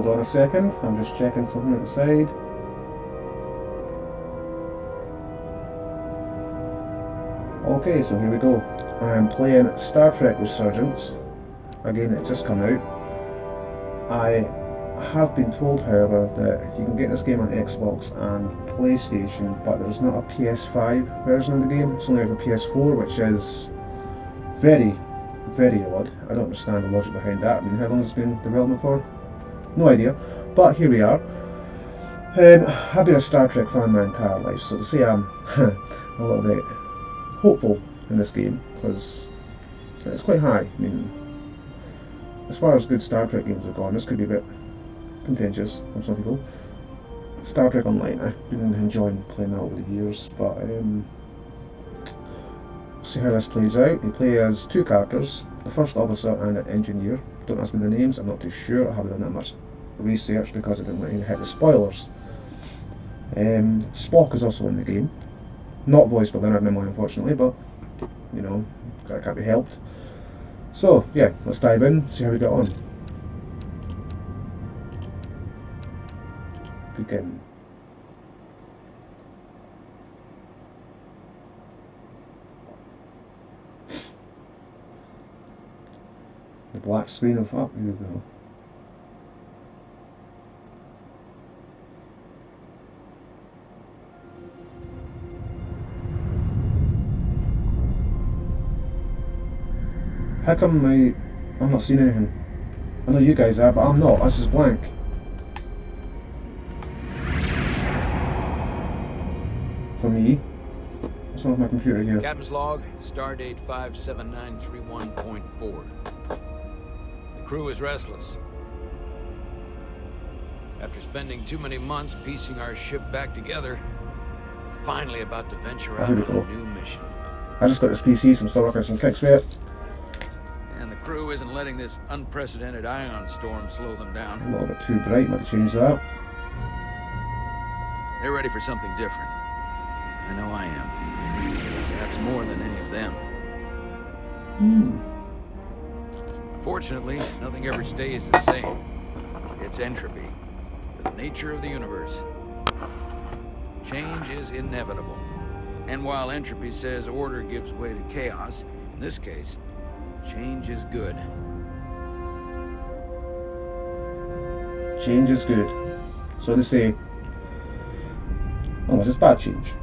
Hold on a second, I'm just checking something at the side. Okay, so here we go. I'm playing Star Trek Resurgence. Again, it's just come out. I have been told, however, that you can get this game on Xbox and PlayStation, but there's not a PS5 version of the game. It's only out for PS4, which is very, very odd. I don't understand the logic behind that. I mean, how long has it been in development for? No idea. But here we are. I've been a Star Trek fan my entire life, so to say I'm a little bit hopeful in this game, because it's quite high. I mean, as far as good Star Trek games are gone, this could be a bit contentious for some people. Star Trek Online, I've been enjoying playing that over the years, but see how this plays out. You play as two characters, the first officer and an engineer. Don't ask me the names, I'm not too sure. I haven't done that much research because I didn't want to hit the spoilers. Spock is also in the game. Not voiced by Leonard Nimoy, unfortunately, but you know, that can't be helped. So yeah, let's dive in, see how we get on. Begin. The black screen of up, here we go. How come I'm not seeing anything? I know you guys are, but I'm not. This is blank. For me. What's wrong with my computer here? Captain's log, stardate 57931.4. The crew is restless. After spending too many months piecing our ship back together, we're finally about to venture out on a new mission. I just got this PC, so I'm still working some kicks with it. And the crew isn't letting this unprecedented ion storm slow them down. A little bit too bright, might have to change that. They're ready for something different. I know I am. Perhaps more than any of them. Fortunately, nothing ever stays the same. It's entropy, the nature of the universe. Change is inevitable. And while entropy says order gives way to chaos, in this case, change is good. Change is good. So they say, unless it's bad change.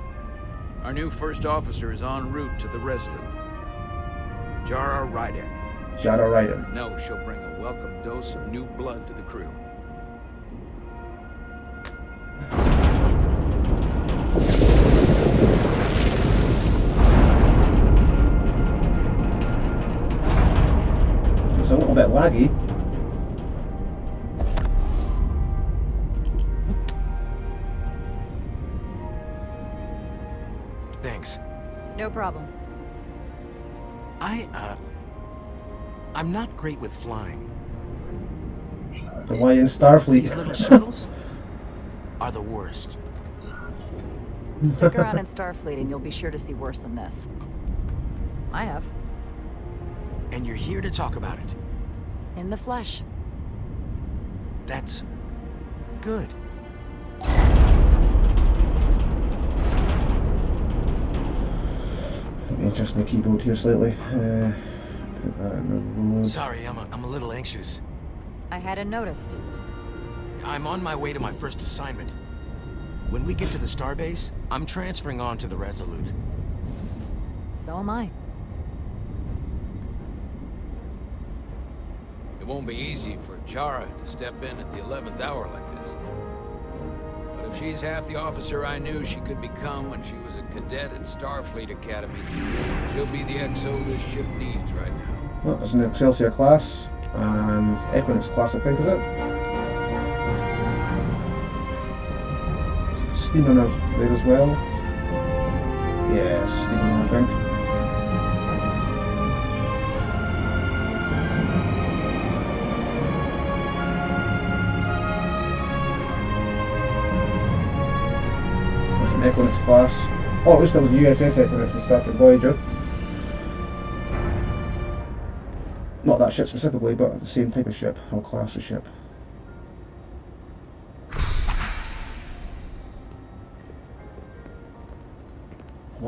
Our new first officer is en route to the Resolute. Jara Rydek. Jara Rydek. I know she'll bring a welcome dose of new blood to the crew. It's a little bit laggy. Thanks. No problem. I'm not great with flying. The why in Starfleet. These little shuttles are the worst. Stick around in Starfleet and you'll be sure to see worse than this. I have. And you're here to talk about it. In the flesh. That's good. Let me adjust my keyboard here slightly. Put that in the road. Sorry, I'm a little anxious. I hadn't noticed. I'm on my way to my first assignment. When we get to the starbase, I'm transferring on to the Resolute. So am I. It won't be easy for Jara to step in at the 11th hour like this. But if she's half the officer I knew she could become when she was a cadet at Starfleet Academy, she'll be the XO this ship needs right now. Well, there's an Excelsior class and Equinox class, I think, is it? Steam runner there as well. Yeah, steam runner, I think. There's an Equinox class. Oh, at least there was a USS Equinox in Star Trek Voyager. Not that ship specifically, but the same type of ship, or class of ship.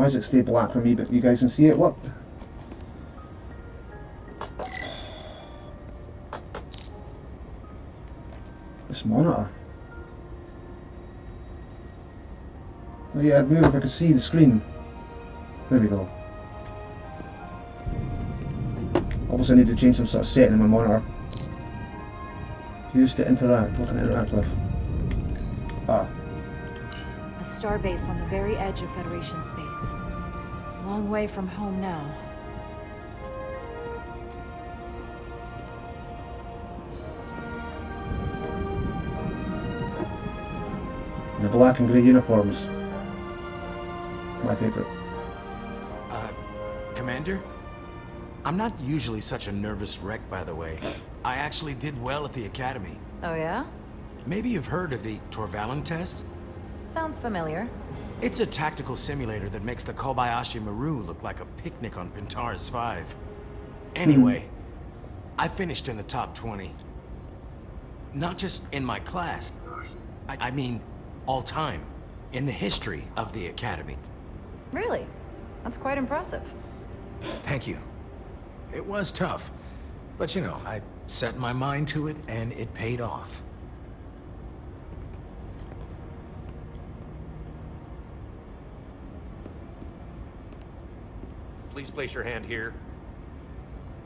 Why does it stay black for me, but you guys can see it? What? This monitor. Oh yeah, I'd move if I could see the screen. There we go. Obviously I need to change some sort of setting in my monitor. Use to interact. What can I interact with? Ah. A starbase on the very edge of Federation space. Long way from home now. The black and grey uniforms. My favourite. Commander? I'm not usually such a nervous wreck, by the way. I actually did well at the Academy. Oh yeah? Maybe you've heard of the Torvalin test? Sounds familiar. It's a tactical simulator that makes the Kobayashi Maru look like a picnic on Pintaris 5. Anyway, I finished in the top 20. Not just in my class. I mean, all time. In the history of the Academy. Really? That's quite impressive. Thank you. It was tough. But you know, I set my mind to it and it paid off. Please place your hand here.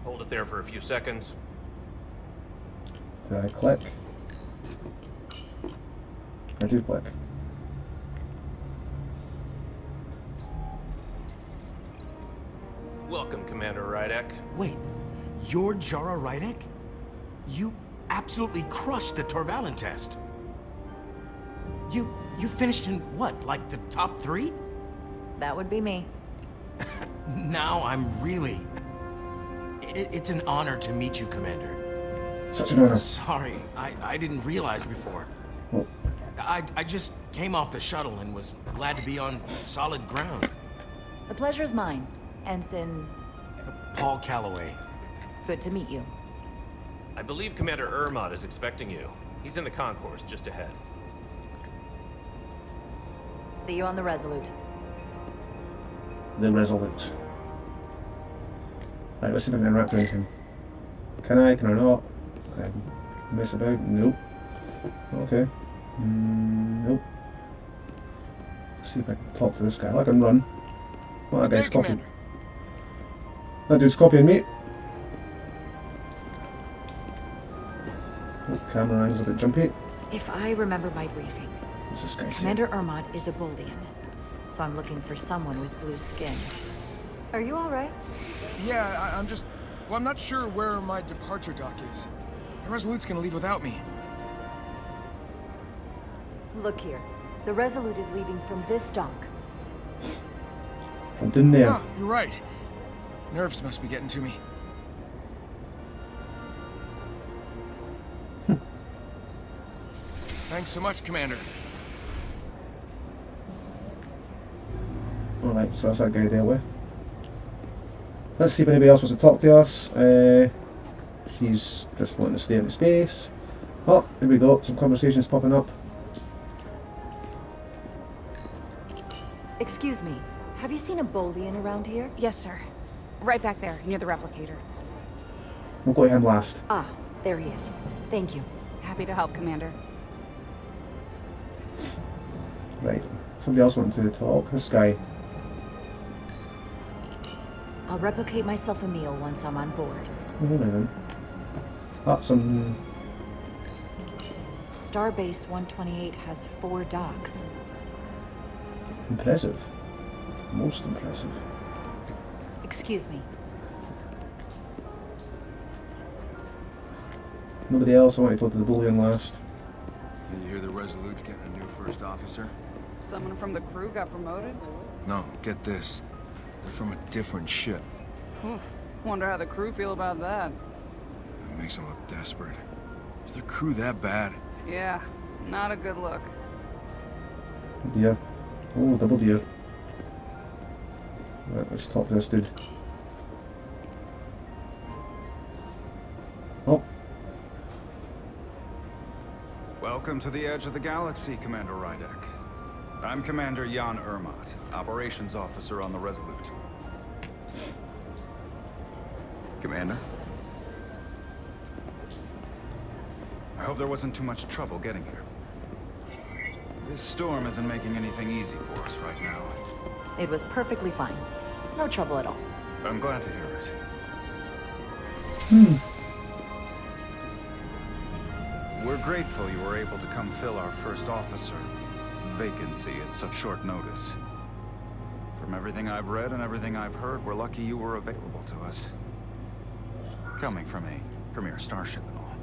Hold it there for a few seconds. Did I click? I do click. Welcome, Commander Rydek. Wait, you're Jara Rydek? You absolutely crushed the Torvalin test. You finished in what, like the top 3? That would be me. Now I'm really... It's an honor to meet you, Commander. Such an honor. Sorry, I didn't realize before. Oh. I just came off the shuttle and was glad to be on solid ground. The pleasure is mine, Ensign. Paul Calloway. Good to meet you. I believe Commander Ermod is expecting you. He's in the concourse just ahead. See you on the Resolute. The Resolute. Right, let's see if I can interact with him. Can I not? Can I mess about? Nope. Okay. Nope. Let's see if I can talk to this guy. I can run. Well, that guy's copying. That dude's copying me. Oh, camera angle's a bit jumpy. If I remember my briefing, What's this guy saying? Commander Ermod is a Bolian, so I'm looking for someone with blue skin. Are you all right? Yeah, I'm just... Well, I'm not sure where my departure dock is. The Resolute's gonna leave without me. Look here. The Resolute is leaving from this dock. From down there. Ah, you're right. Nerves must be getting to me. Thanks so much, Commander. Alright, so that's that guy there with. Let's see if anybody else wants to talk to us. She's just wanting to stay in space. Oh, here we go. Some conversations popping up. Excuse me. Have you seen a Bolian around here? Yes, sir. Right back there, near the replicator. We'll go to him last. Ah, there he is. Thank you. Happy to help, Commander. Right. Somebody else wanting to talk. This guy. I'll replicate myself a meal once I'm on board. Hold on then. Ah, some... Starbase 128 has 4 docks. Impressive. Most impressive. Excuse me. Nobody else. I want to talk to the Boolean last. You hear the Resolute's getting a new first officer? Someone from the crew got promoted? No, get this. They're from a different ship. Oof. Wonder how the crew feel about that. It makes them look desperate. Is their crew that bad? Yeah, not a good look. Dear. Oh, double deer. Right, let's talk to this dude. Oh. Welcome to the edge of the galaxy, Commander Rydek. I'm Commander Jan Ermot, Operations Officer on the Resolute. Commander? I hope there wasn't too much trouble getting here. This storm isn't making anything easy for us right now. It was perfectly fine. No trouble at all. I'm glad to hear it. We're grateful you were able to come fill our first officer vacancy at such short notice. From everything I've read and everything I've heard, we're lucky you were available to us. Coming from a premier starship and all.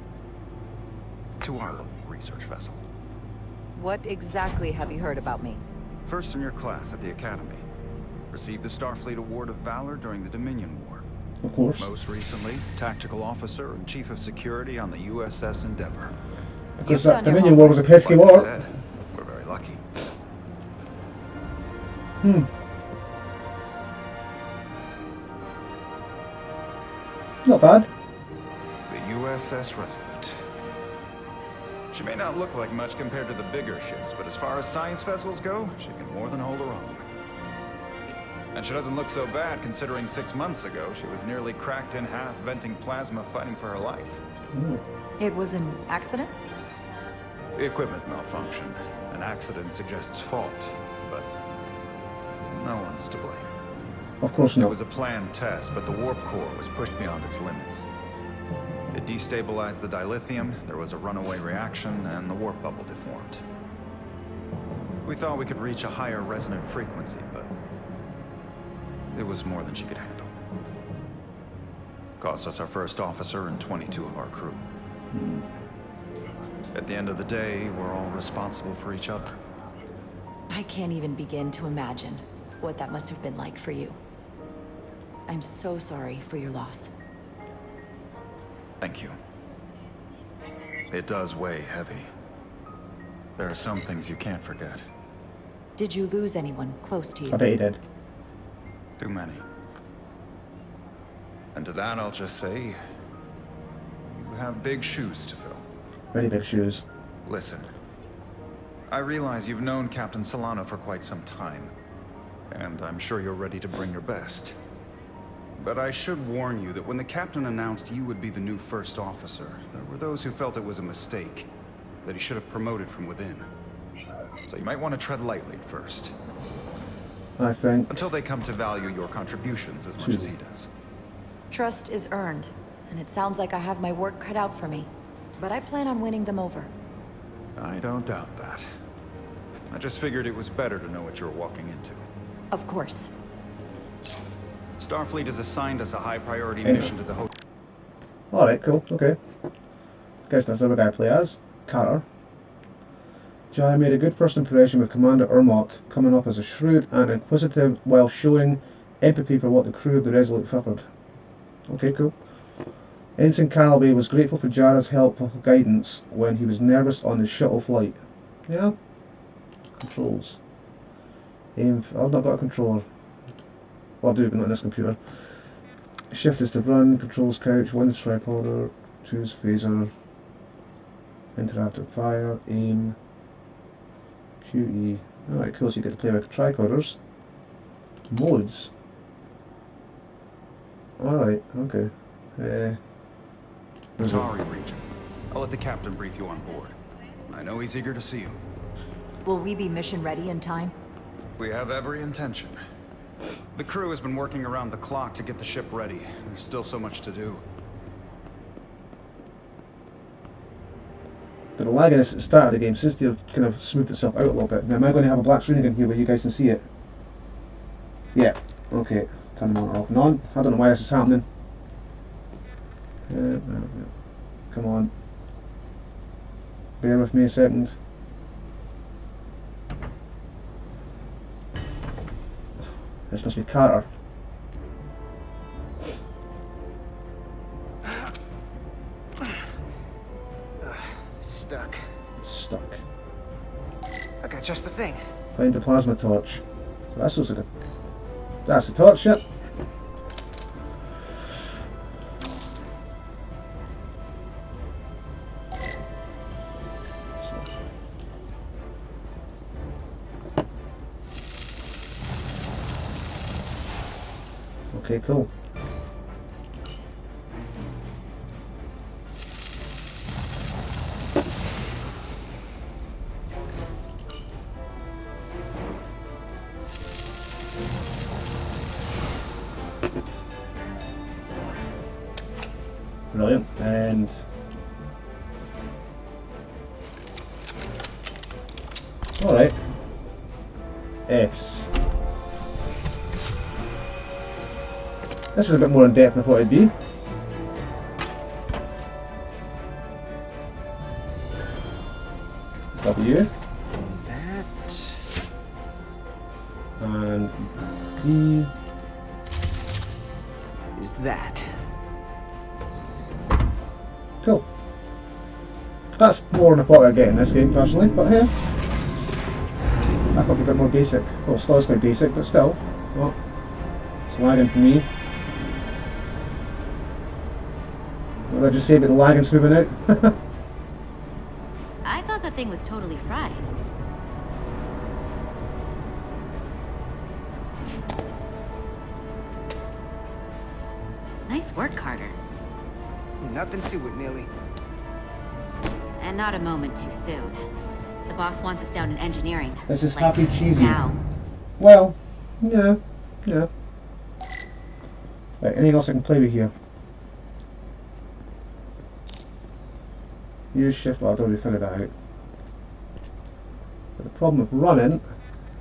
To our little research vessel. What exactly have you heard about me? First in your class at the Academy. Received the Starfleet Award of Valor during the Dominion War. Of course. Most recently, Tactical Officer and Chief of Security on the USS Endeavor. Because You've that done your Dominion War was a pesky Like I war. said, we're very lucky. Not bad. The USS Resolute. She may not look like much compared to the bigger ships, but as far as science vessels go, she can more than hold her own. And she doesn't look so bad considering 6 months ago she was nearly cracked in half, venting plasma, fighting for her life. It was an accident? The equipment malfunction. An accident suggests fault, but no one's to blame. Of course It not. was a planned test, but the warp core was pushed beyond its limits. It destabilized the dilithium, there was a runaway reaction, and the warp bubble deformed. We thought we could reach a higher resonant frequency, but it was more than she could handle. Cost us our first officer and 22 of our crew. At the end of the day, we're all responsible for each other. I can't even begin to imagine what that must have been like for you. I'm so sorry for your loss. Thank you. It does weigh heavy. There are some things you can't forget. Did you lose anyone close to I you? bet he did. Too many. And to that I'll just say, you have big shoes to fill. Very big shoes. Listen, I realize you've known Captain Solano for quite some time, and I'm sure you're ready to bring your best. But I should warn you that when the captain announced you would be the new first officer, there were those who felt it was a mistake, that he should have promoted from within. So you might want to tread lightly at first, I think. until they come to value your contributions as much as he does. Trust is earned, and it sounds like I have my work cut out for me. But I plan on winning them over. I don't doubt that. I just figured it was better to know what you're walking into. Of course. Starfleet has assigned us a high-priority Yeah. mission to the hotel. Alright, cool, okay. Guess that's the other guy I play as. Carter. Jai made a good first impression with Commander Ermot, coming off as a shrewd and inquisitive while showing empathy for what the crew of the Resolute suffered. Okay, cool. Ensign Calloway was grateful for Jara's helpful guidance when he was nervous on the shuttle flight. Yeah. Controls. I've not got a controller. Well, I do, but not in this computer. Shift is to run, controls couch, Windows tricorder, choose phaser, interactive fire, aim, QE. Alright, cool, so you get to play with tricorders. Modes. Alright, okay. Tari region. I'll let the captain brief you on board. I know he's eager to see you. Will we be mission ready in time? We have every intention. The crew has been working around the clock to get the ship ready. There's still so much to do. The lagginess at the start of the game seems to have kind of smoothed itself out a little bit. Now, am I going to have a black screen again here where you guys can see it? Yeah. Okay. Turn the monitor off and on. I don't know why this is happening. Come on. Bear with me a second. This must be Carter. Stuck. Stuck. I got just the thing. Find the plasma torch. That's also good. That's the torch, yep. Okay, cool. Brilliant. And alright. S. This is a bit more in depth than I thought it'd be. W. That... And D. is that. Cool. That's more than I thought I'd get in this game personally, but hey. I thought it'd be a bit more basic. Well, still is quite basic, but still. Oh, it's lagging for me. What did I just say about the lag and smoothing out? I thought the thing was totally fried. Nice work, Carter. Nothing to it, Neely. And not a moment too soon. The boss wants us down in engineering. This is like, happy cheesy. now. Well, yeah, yeah. Right, anything else I can play with here? Use shift, well, I've already figured that out. But the problem with running,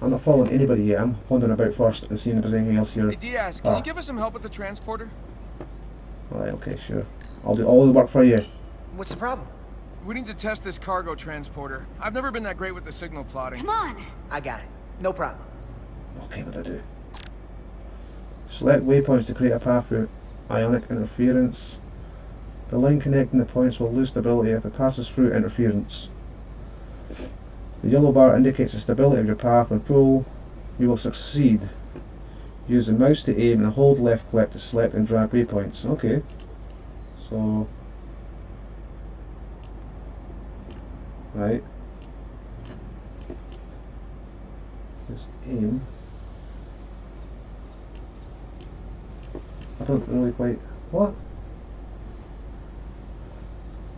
I'm not following anybody yet. I'm wandering about first and seeing if there's anything else here. Hey Diaz, can you give us some help with the transporter? Alright, okay, sure. I'll do all the work for you. What's the problem? We need to test this cargo transporter. I've never been that great with the signal plotting. Come on. I got it. No problem. Okay, what do I do? Select waypoints to create a path through ionic interference. The line connecting the points will lose stability if it passes through interference. The yellow bar indicates the stability of your path. When full, you will succeed. Use the mouse to aim and hold left click to select and drag waypoints. Okay. So... right. Just aim. I don't really quite... what?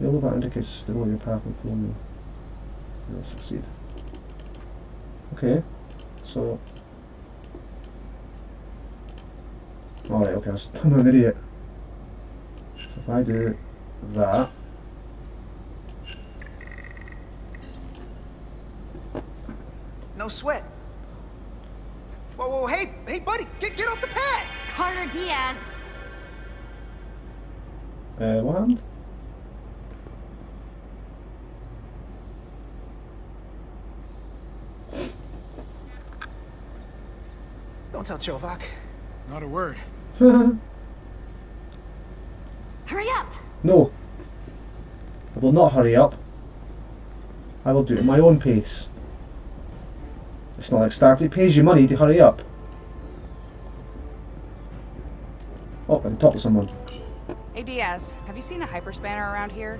Yellow bar indicates stability of your path and full, you'll succeed. Okay. So... alright, okay, I'm an idiot. So if I do that... No sweat. Whoa, whoa, hey, buddy, get off the pad! Carter Diaz. what happened? Don't tell Chovak. Not a word. Hurry up. No. I will not hurry up. I will do it at my own pace. It's not like Starfleet pays you money to hurry up. Oh, I can talk to someone. Hey Diaz, have you seen a hyperspanner around here?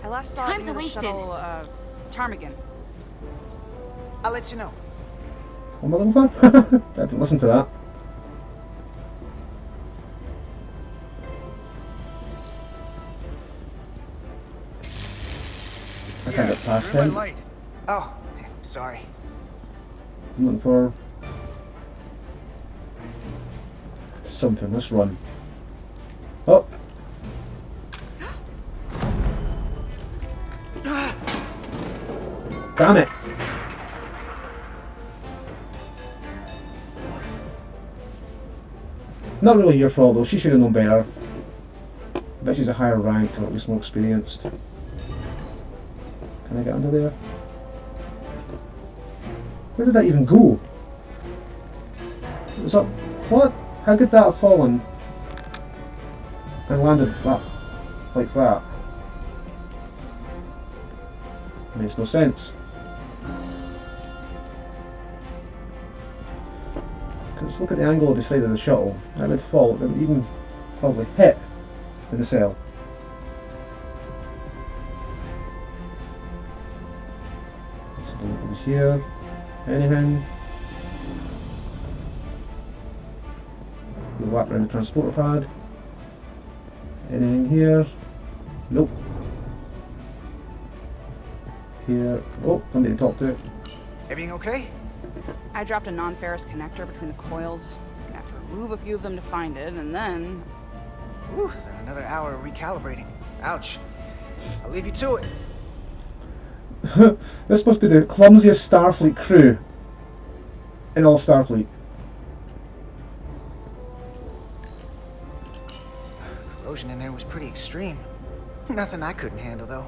I last saw it Time's near the wasted. shuttle, Ptarmigan. I'll let you know. What am I looking for? I didn't listen to that. I can't get past You're in him. my light. Oh, sorry. I'm looking for something. Let's run. Oh! Damn it! Not really your fault though, she should have known better. I bet she's a higher rank or at least more experienced. Can I get under there? Where did that even go? It was up. What? How could that have fallen and landed that, like that? Makes no sense. Let's look at the angle of the side of the shuttle. That would fall, it would even probably hit the nacelle. Let's do it over here. Anything? You walk around the transporter pad. Anything here? Nope. Here. Oh, somebody to talk to. Everything okay? I dropped a non-ferrous connector between the coils. Gonna have to remove a few of them to find it, and then... Whew, then another hour of recalibrating. Ouch. I'll leave you to it. This must be the clumsiest Starfleet crew in all Starfleet. Corrosion in there was pretty extreme. Nothing I couldn't handle, though.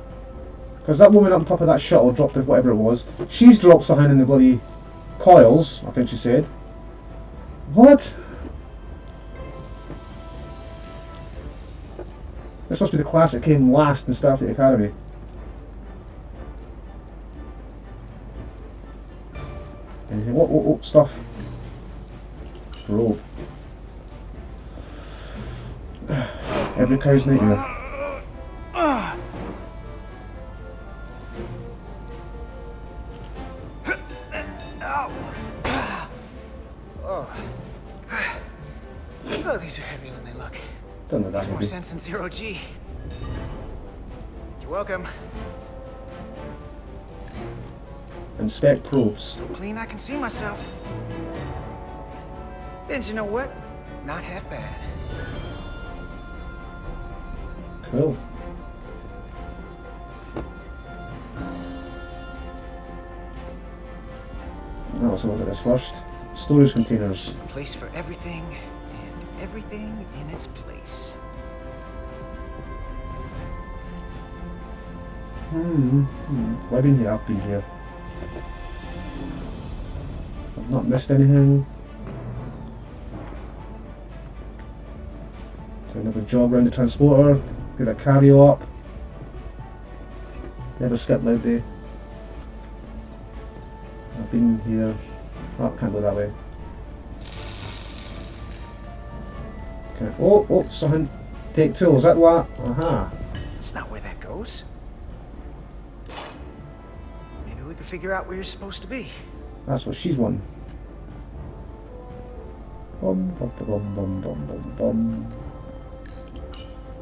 Because that woman up top of that shuttle dropped it, whatever it was. She's dropped something in the bloody coils, I think she said. What? This must be the class that came last in Starfleet Academy. Anything? Oh, stuff. Probe. Every cow's nightmare. Oh, these are heavier than they look. Don't know that Makes more maybe. sense than zero G. You're welcome. Inspect probes. So clean I can see myself. And you know what? Not half bad. Cool. Now let's look at this first. Storage containers. A place for everything, and everything in its place. Well, I've been here, I've been here. I've not missed anything. Do another jog around the transporter, get a carry up. Never skip loud day. I've been here. Oh, can't go that way. Okay. Oh, something. Take two, is that what? Aha. That's not where that goes. Maybe we could figure out where you're supposed to be. That's what she's won. Bum, bum, bum, bum, bum, bum, bum.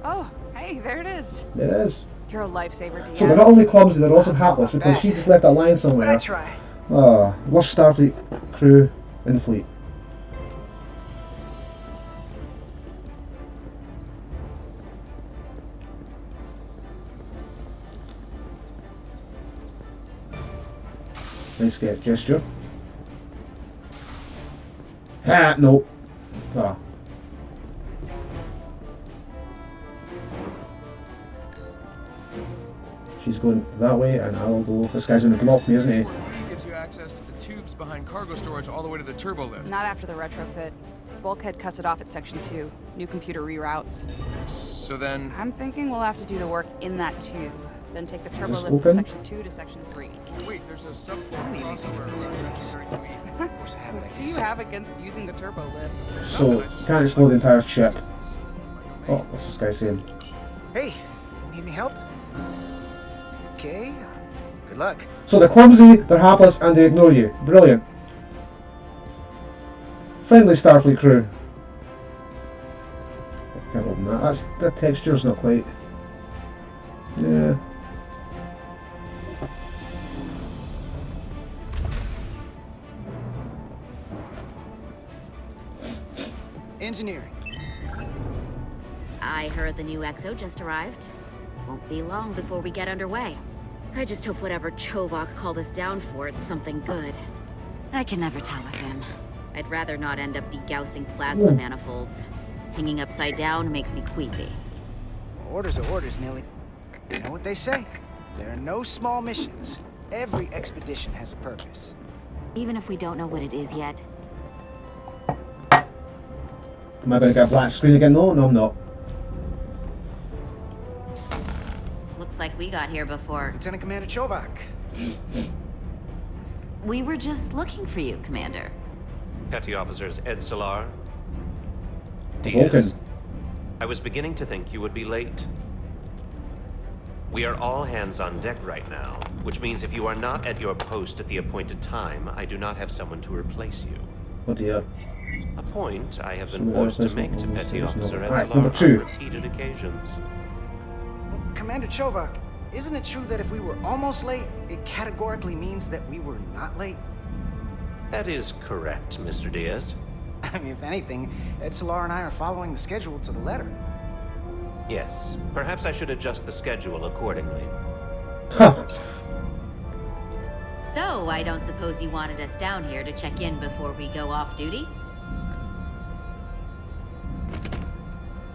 Oh, hey, there it is. There it is. You're a lifesaver, Diaz. So they're not only clumsy, they're also hapless because she just left that line But I somewhere. try. Ah, worst Starfleet crew in the fleet. Nice gesture. Ha! No. Ah. She's going that way, and I'll go. This guy's going to block me, isn't he? Gives you access to the tubes behind cargo storage all the way to the turbo lift. Not after the retrofit. Bulkhead cuts it off at Section 2. New computer reroutes. So then, I'm thinking we'll have to do the work in that tube. Then take the turbo this lift open? from Section 2 to Section 3. wait, there's a subfloor Maybe crossover these around ones. Section 32E. Force a habit, I What do you guess. have against using the turbo lift? So, you can't explode the entire ship. Oh, what's this guy saying? Hey, need any help? Okay. Good luck. So they're clumsy, they're hapless, and they ignore you. Brilliant. Friendly Starfleet crew. Can't open that. That's the texture's not quite. Yeah. Engineering. I heard the new XO just arrived. Won't be long before we get underway. I just hope whatever Chovak called us down for, it's something good. I can never tell with him. I'd rather not end up degaussing plasma manifolds. Hanging upside down makes me queasy. Orders are orders, Nilly. You know what they say? There are no small missions. Every expedition has a purpose. Even if we don't know what it is yet. Am I going to get a black screen again? No, I'm not. Looks like we got here before. Lieutenant Commander Chovak. We were just looking for you, Commander. Petty Officers Ed Solar. Vulcan. Diaz. I was beginning to think you would be late. We are all hands on deck right now, which means if you are not at your post at the appointed time, I do not have someone to replace you. Oh dear. A point I have So been the forced to replacement make to will Petty be Officer Alright, Etzlar number on 2. repeated occasions. Well, Commander Chovak, isn't it true that if we were almost late, it categorically means that we were not late? That is correct, Mr. Diaz. I mean, if anything, Etzlar and I are following the schedule to the letter. Yes, perhaps I should adjust the schedule accordingly. Ha! So, I don't suppose you wanted us down here to check in before we go off duty?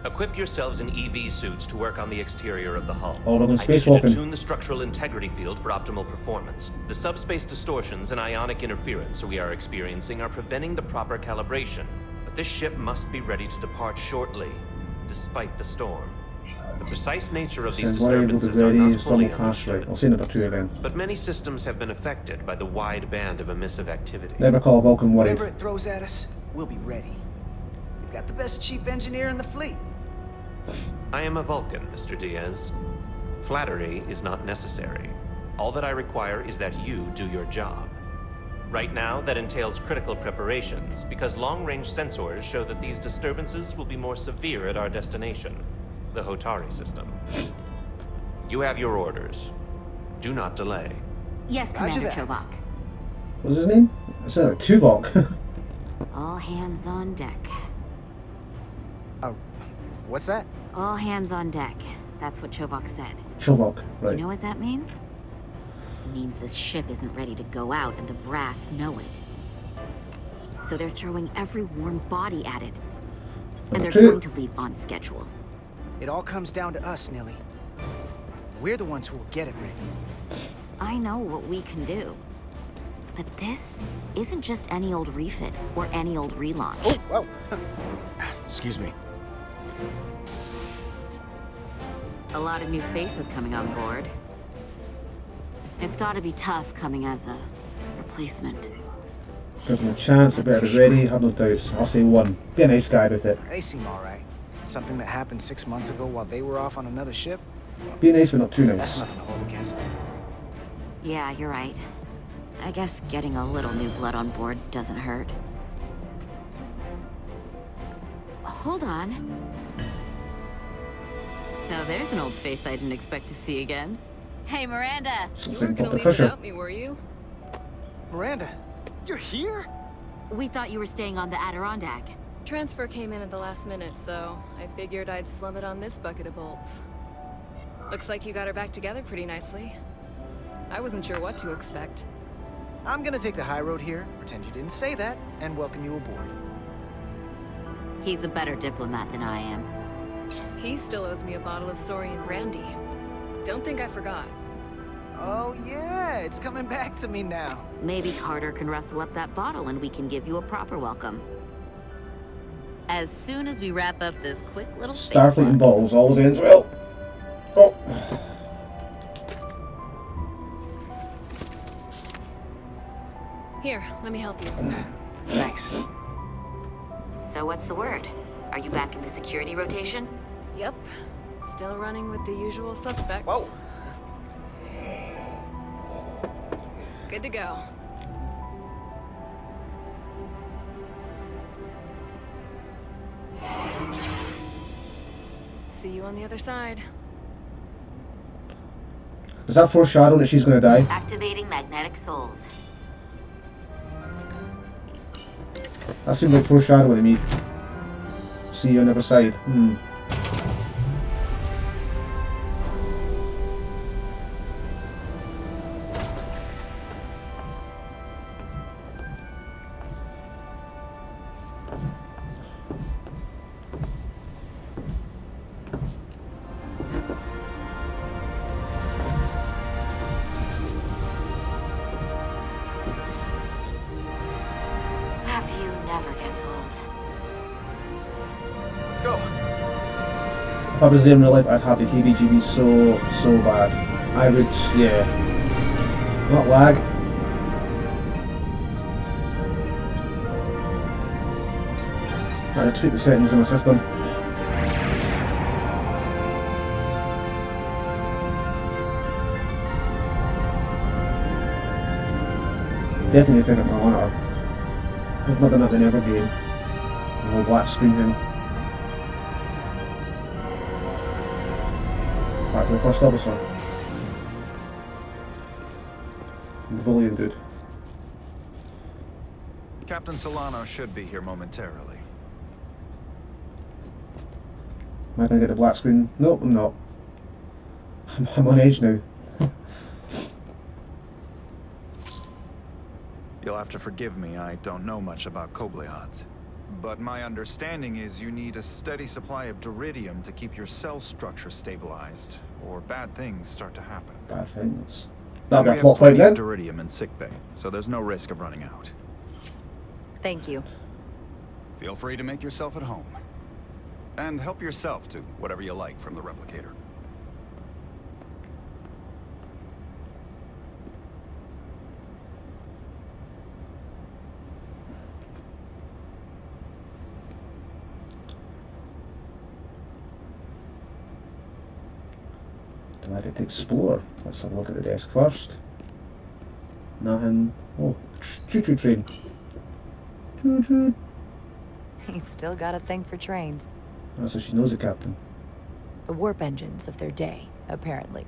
Equip yourselves in EV suits to work on the exterior of the hull. Oh, they're I need you to spacewalking. tune the structural integrity field for optimal performance. The subspace distortions and ionic interference we are experiencing are preventing the proper calibration. But this ship must be ready to depart shortly, despite the storm. The precise nature of these Says why able to disturbances are ready not is fully double pass right. understood. I'll see number 2 then. But many systems have been affected by the wide band of emissive activity. Never call a Vulcan worried. Whatever it throws at us, we'll be ready. We've got the best chief engineer in the fleet. I am a Vulcan, Mr. Diaz. Flattery is not necessary. All that I require is that you do your job. Right now, that entails critical preparations, because long-range sensors show that these disturbances will be more severe at our destination, the Hotari system. You have your orders. Do not delay. Yes, Roger Commander that. Chovak. What's his name? It sounded like Tuvok. All hands on deck. What's that? All hands on deck. That's what Chovak said. Tuvok, right. You know what that means? It means this ship isn't ready to go out and the brass know it. So they're throwing every warm body at it. And they're going to leave on schedule. It all comes down to us, Nilly. We're the ones who will get it ready. I know what we can do. But this isn't just any old refit or any old relaunch. Oh, whoa. Excuse me. A lot of new faces coming on board. It's gotta be tough coming as a replacement. Give him a chance, a bit of ready, have no doubts. I'll say 1. Be a nice guy about it. They seem all right. Something that happened 6 months ago while they were off on another ship, Be nice but not too that's nice. nothing to hold against them. Yeah, you're right. I guess getting a little new blood on board doesn't hurt. Hold on. Now there's an old face I didn't expect to see again. Hey, Miranda! You weren't gonna leave without me, were you? Miranda, you're here? We thought you were staying on the Adirondack. Transfer came in at the last minute, so I figured I'd slum it on this bucket of bolts. Looks like you got her back together pretty nicely. I wasn't sure what to expect. I'm gonna take the high road here, pretend you didn't say that, and welcome you aboard. He's a better diplomat than I am. He still owes me a bottle of Saurian brandy. Don't think I forgot. Oh yeah, it's coming back to me now. Maybe Carter can rustle up that bottle and we can give you a proper welcome. As soon as we wrap up this quick little Starfleet and spacewalk. bottles always ends well. Oh. Here, let me help you. Thanks. So what's the word? Are you back in the security rotation? Yep. Still running with the usual suspects. Whoa. Good to go. See you on the other side. Is that foreshadowing that she's going to die? Activating magnetic souls. That seems like foreshadowing to me. See you on the other side. That view never gets old. Let's go. If I was in real life, I'd have the heebie-jeebies so bad. I would, yeah. Not lag. I'd tweak the settings in my system. Definitely a thing at my honor. There's nothing that they never game. No black screen then. Back to the first officer. The bullying dude. Captain Solano should be here momentarily. Am I gonna get the black screen? Nope, I'm not. I'm on edge now. You'll have to forgive me, I don't know much about Kobleods. But my understanding is you need a steady supply of duridium to keep your cell structure stabilized, or bad things start to happen. Bad things. That'll We be a have plot point plenty of then. duridium in sickbay, so there's no risk of running out. Thank you. Feel free to make yourself at home. And help yourself to whatever you like from the replicator. Do I get to explore? Let's have a look at the desk first. Nothing. Oh, choo-choo train. Choo-choo. He's still got a thing for trains. Oh, so she knows the captain. The warp engines of their day, apparently.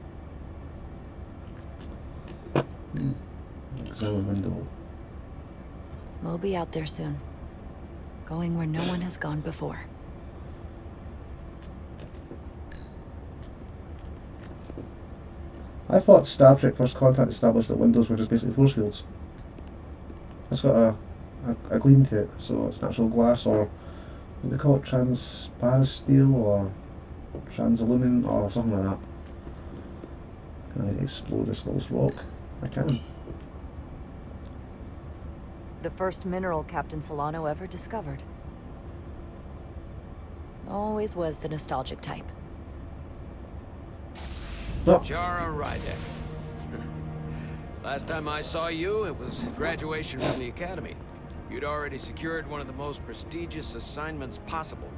Examine window. We'll be out there soon. Going where no one has gone before. I thought Star Trek First Contact established that windows were just basically force fields. It's got a gleam to it, so it's natural glass, or what do they call it, transparent steel, or transalumin, or something like that. Can I explode this little rock? I can. The first mineral Captain Solano ever discovered. Always was the nostalgic type. Oh. Jara Rydek. Last time I saw you, it was graduation from the academy. You'd already secured one of the most prestigious assignments possible.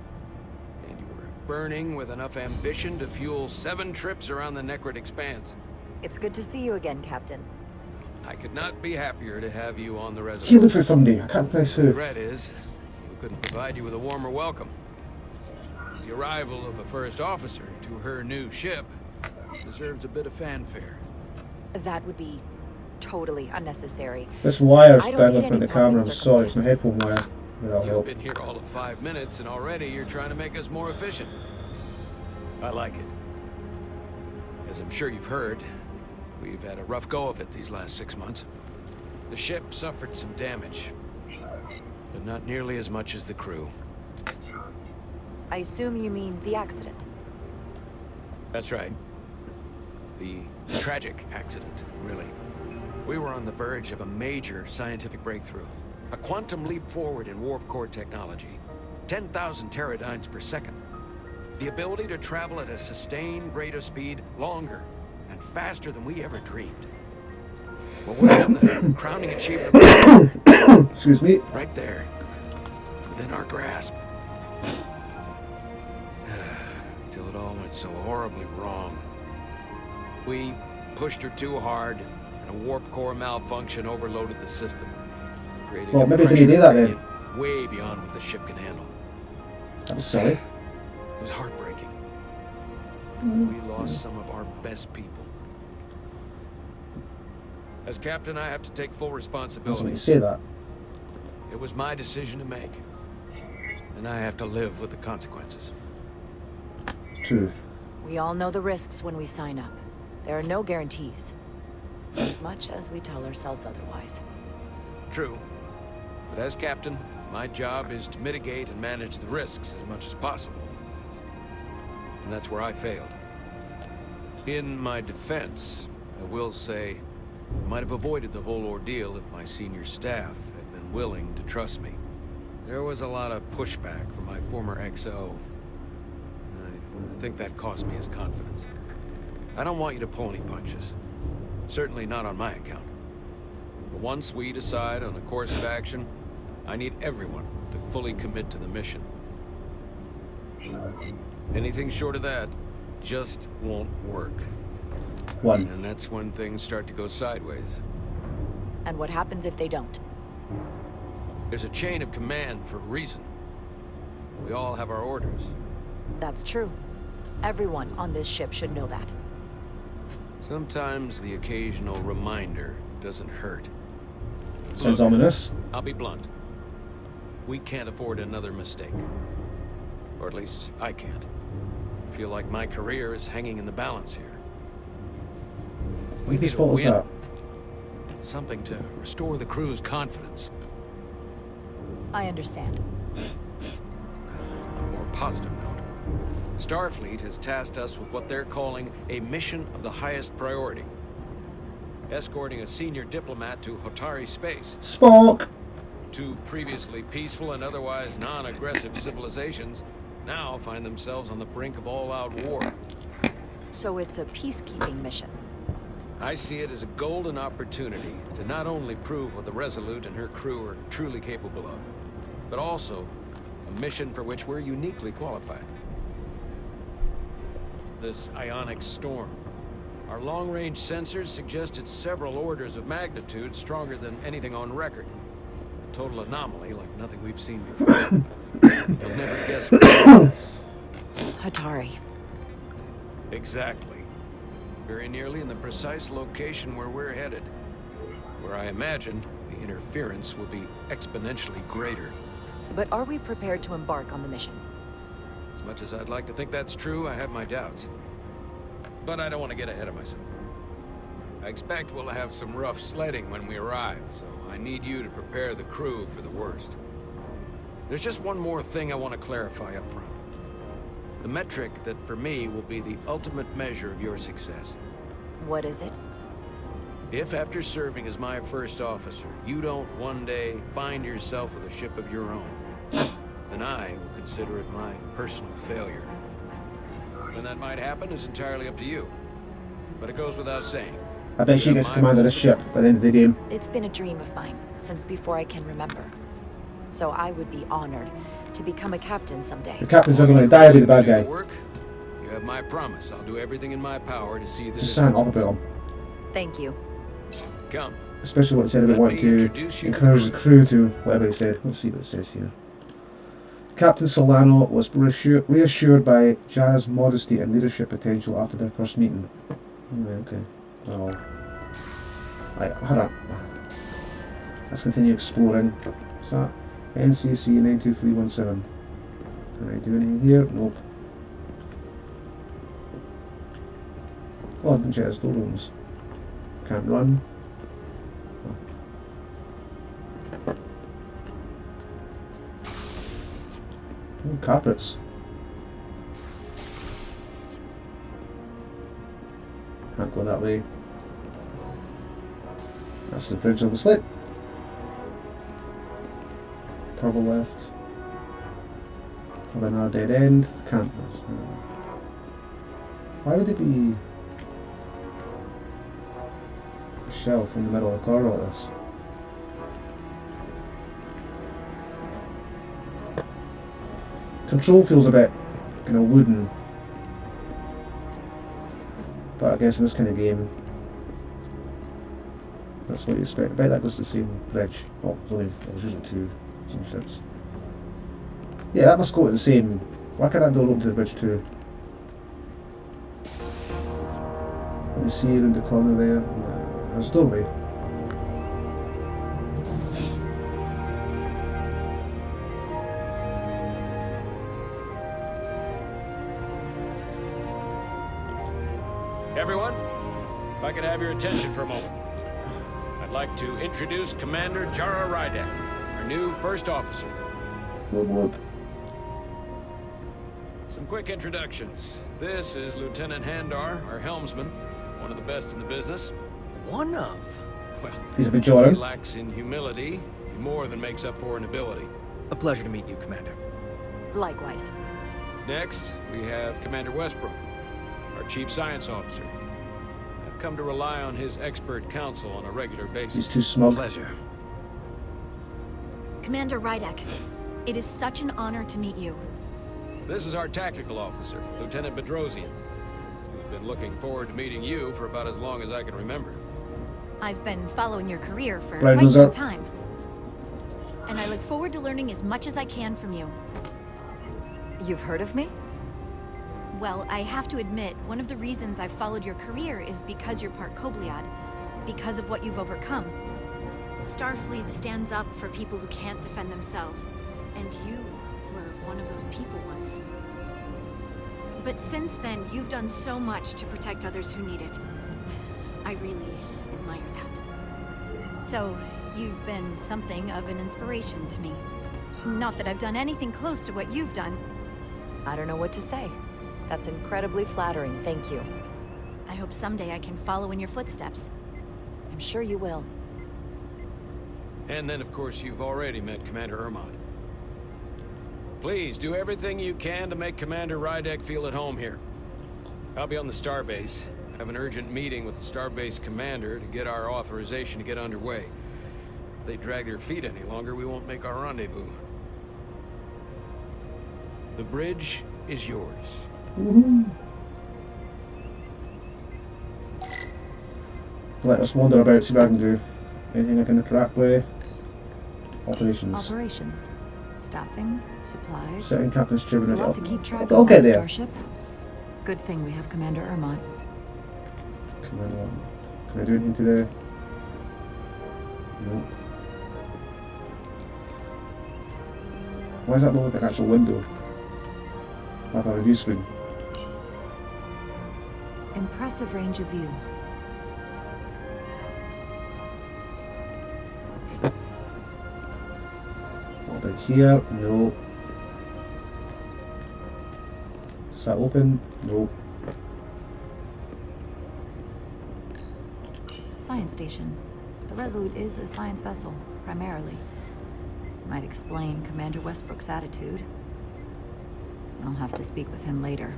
And you were burning with enough ambition to fuel 7 trips around the Necrid Expanse. It's good to see you again, Captain. I could not be happier to have you on the He reservoir. looks like somebody. I can't place The who. regret is, we couldn't provide you with a warmer welcome. The arrival of a first officer to her new ship deserves a bit of fanfare. That would be totally unnecessary. This wire's I don't down need up in any the camera. I'm public sorry, it's my circumstance. headphone wire. Without You've help. been here all of 5 minutes, and already you're trying to make us more efficient. I like it. As I'm sure you've heard, we've had a rough go of it these last 6 months. The ship suffered some damage, but not nearly as much as the crew. I assume you mean the accident. That's right. The tragic accident, really. We were on the verge of a major scientific breakthrough. A quantum leap forward in warp core technology. 10,000 teradynes per second. The ability to travel at a sustained rate of speed longer and faster than we ever dreamed. What would have been the crowning achievement of Excuse me. right there, within our grasp. Until it all went so horribly wrong. We pushed her too hard, and a warp core malfunction overloaded the system, creating Well, a maybe they pressure do that then. gradient way beyond what the ship can handle. That was silly. It was heartbreaking. We lost some of our best people. As captain, I have to take full That's when responsibility. you say that. It was my decision to make, and I have to live with the consequences. True. We all know the risks when we sign up. There are no guarantees. As much as we tell ourselves otherwise. True. But as captain, my job is to mitigate and manage the risks as much as possible. And that's where I failed. In my defense, I will say, I might have avoided the whole ordeal if my senior staff had been willing to trust me. There was a lot of pushback from my former XO. I think that cost me his confidence. I don't want you to pull any punches. Certainly not on my account. But once we decide on a course of action, I need everyone to fully commit to the mission. Anything short of that just won't work. One. And that's when things start to go sideways. And what happens if they don't? There's a chain of command for a reason. We all have our orders. That's true. Everyone on this ship should know that. Sometimes the occasional reminder doesn't hurt. Sounds ominous. I'll be blunt. We can't afford another mistake. Or at least, I can't. I feel like my career is hanging in the balance here. We need a What was win. that? Something to restore the crew's confidence. I understand. On a more positive note, Starfleet has tasked us with what they're calling a mission of the highest priority. Escorting a senior diplomat to Hotari space. Spock! Two previously peaceful and otherwise non-aggressive civilizations now find themselves on the brink of all-out war. So it's a peacekeeping mission. I see it as a golden opportunity to not only prove what the Resolute and her crew are truly capable of, but also a mission for which we're uniquely qualified. This ionic storm. Our long-range sensors suggest it's several orders of magnitude stronger than anything on record. A total anomaly like nothing we've seen before. You'll never guess what it is. Hatari. Exactly. Very nearly in the precise location where we're headed. Where I imagine the interference will be exponentially greater. But are we prepared to embark on the mission? As much as I'd like to think that's true, I have my doubts. But I don't want to get ahead of myself. I expect we'll have some rough sledding when we arrive, so I need you to prepare the crew for the worst. There's just one more thing I want to clarify up front. The metric that for me will be the ultimate measure of your success. What is it? If after serving as my first officer, you don't one day find yourself with a ship of your own, then I will consider it my personal failure. When that might happen is entirely up to you. But it goes without saying. I bet she gets command of the ship by the end of the game. It's been a dream of mine since before I can remember. So I would be honored to become a captain someday. The captain's not going to die, I'll be the bad guy. You have my promise. I'll do everything in my power to see that. Just sign off about him. Thank you. Come. Especially what it said about wanting to encourage the crew to whatever it said. Let's see what it says here. Captain Solano was reassured by Jara's modesty and leadership potential after their first meeting. Okay. Oh. Right, hold on. Let's continue exploring. What's that? NCC 92317. Can I do anything here? Nope. Oh, I didn't check the storerooms. Can't run. Oh, carpets. Can't go that way. That's the bridge obviously. Turbo left. Probably another dead end. Can't. Why would it be a shelf in the middle of the corridor like this? Control feels a bit kind of wooden, but I guess in this kind of game, that's what you expect. I bet that goes to the same bridge. Oh, I was using two ships. Yeah, that must go to the same. Why can't that door open to the bridge too? Let me see around the corner there. There's a doorway. Everyone, if I could have your attention for a moment. I'd like to introduce Commander Jara Rydek, our new first officer. Whoop whoop. Some quick introductions. This is Lieutenant Handar, our helmsman, one of the best in the business. One of? Well, he's a bit jolly. He lacks in humility. He more than makes up for in ability. A pleasure to meet you, Commander. Likewise. Next, we have Commander Westbrook, our Chief Science Officer. I've come to rely on his expert counsel on a regular basis. He's too smug. Pleasure. Commander Rydek, it is such an honor to meet you. This is our tactical officer, Lieutenant Bedrosian, who's been looking forward to meeting you for about as long as I can remember. I've been following your career for Right, quite some up. time. And I look forward to learning as much as I can from you. You've heard of me? Well, I have to admit, one of the reasons I've followed your career is because you're part Kobliad. Because of what you've overcome. Starfleet stands up for people who can't defend themselves. And you were one of those people once. But since then, you've done so much to protect others who need it. I really admire that. So, you've been something of an inspiration to me. Not that I've done anything close to what you've done. I don't know what to say. That's incredibly flattering, thank you. I hope someday I can follow in your footsteps. I'm sure you will. And then, of course, you've already met Commander Ermont. Please, do everything you can to make Commander Rydek feel at home here. I'll be on the starbase. I have an urgent meeting with the starbase commander to get our authorization to get underway. If they drag their feet any longer, we won't make our rendezvous. The bridge is yours. Woohoo! Let us wander about, see what I can do. Anything I can interact with? Operations. Operations. Staffing, supplies. Setting Captain's There's a Tribune. lot to keep track of I'll on get the there. starship. Good thing we have Commander Ermont. Commander, can I do anything today? No. Why does that not look like an actual window? Like a review screen. Impressive range of view. What about here? No. Is that open? No. Science station. The Resolute is a science vessel, primarily. Might explain Commander Westbrook's attitude. I'll have to speak with him later.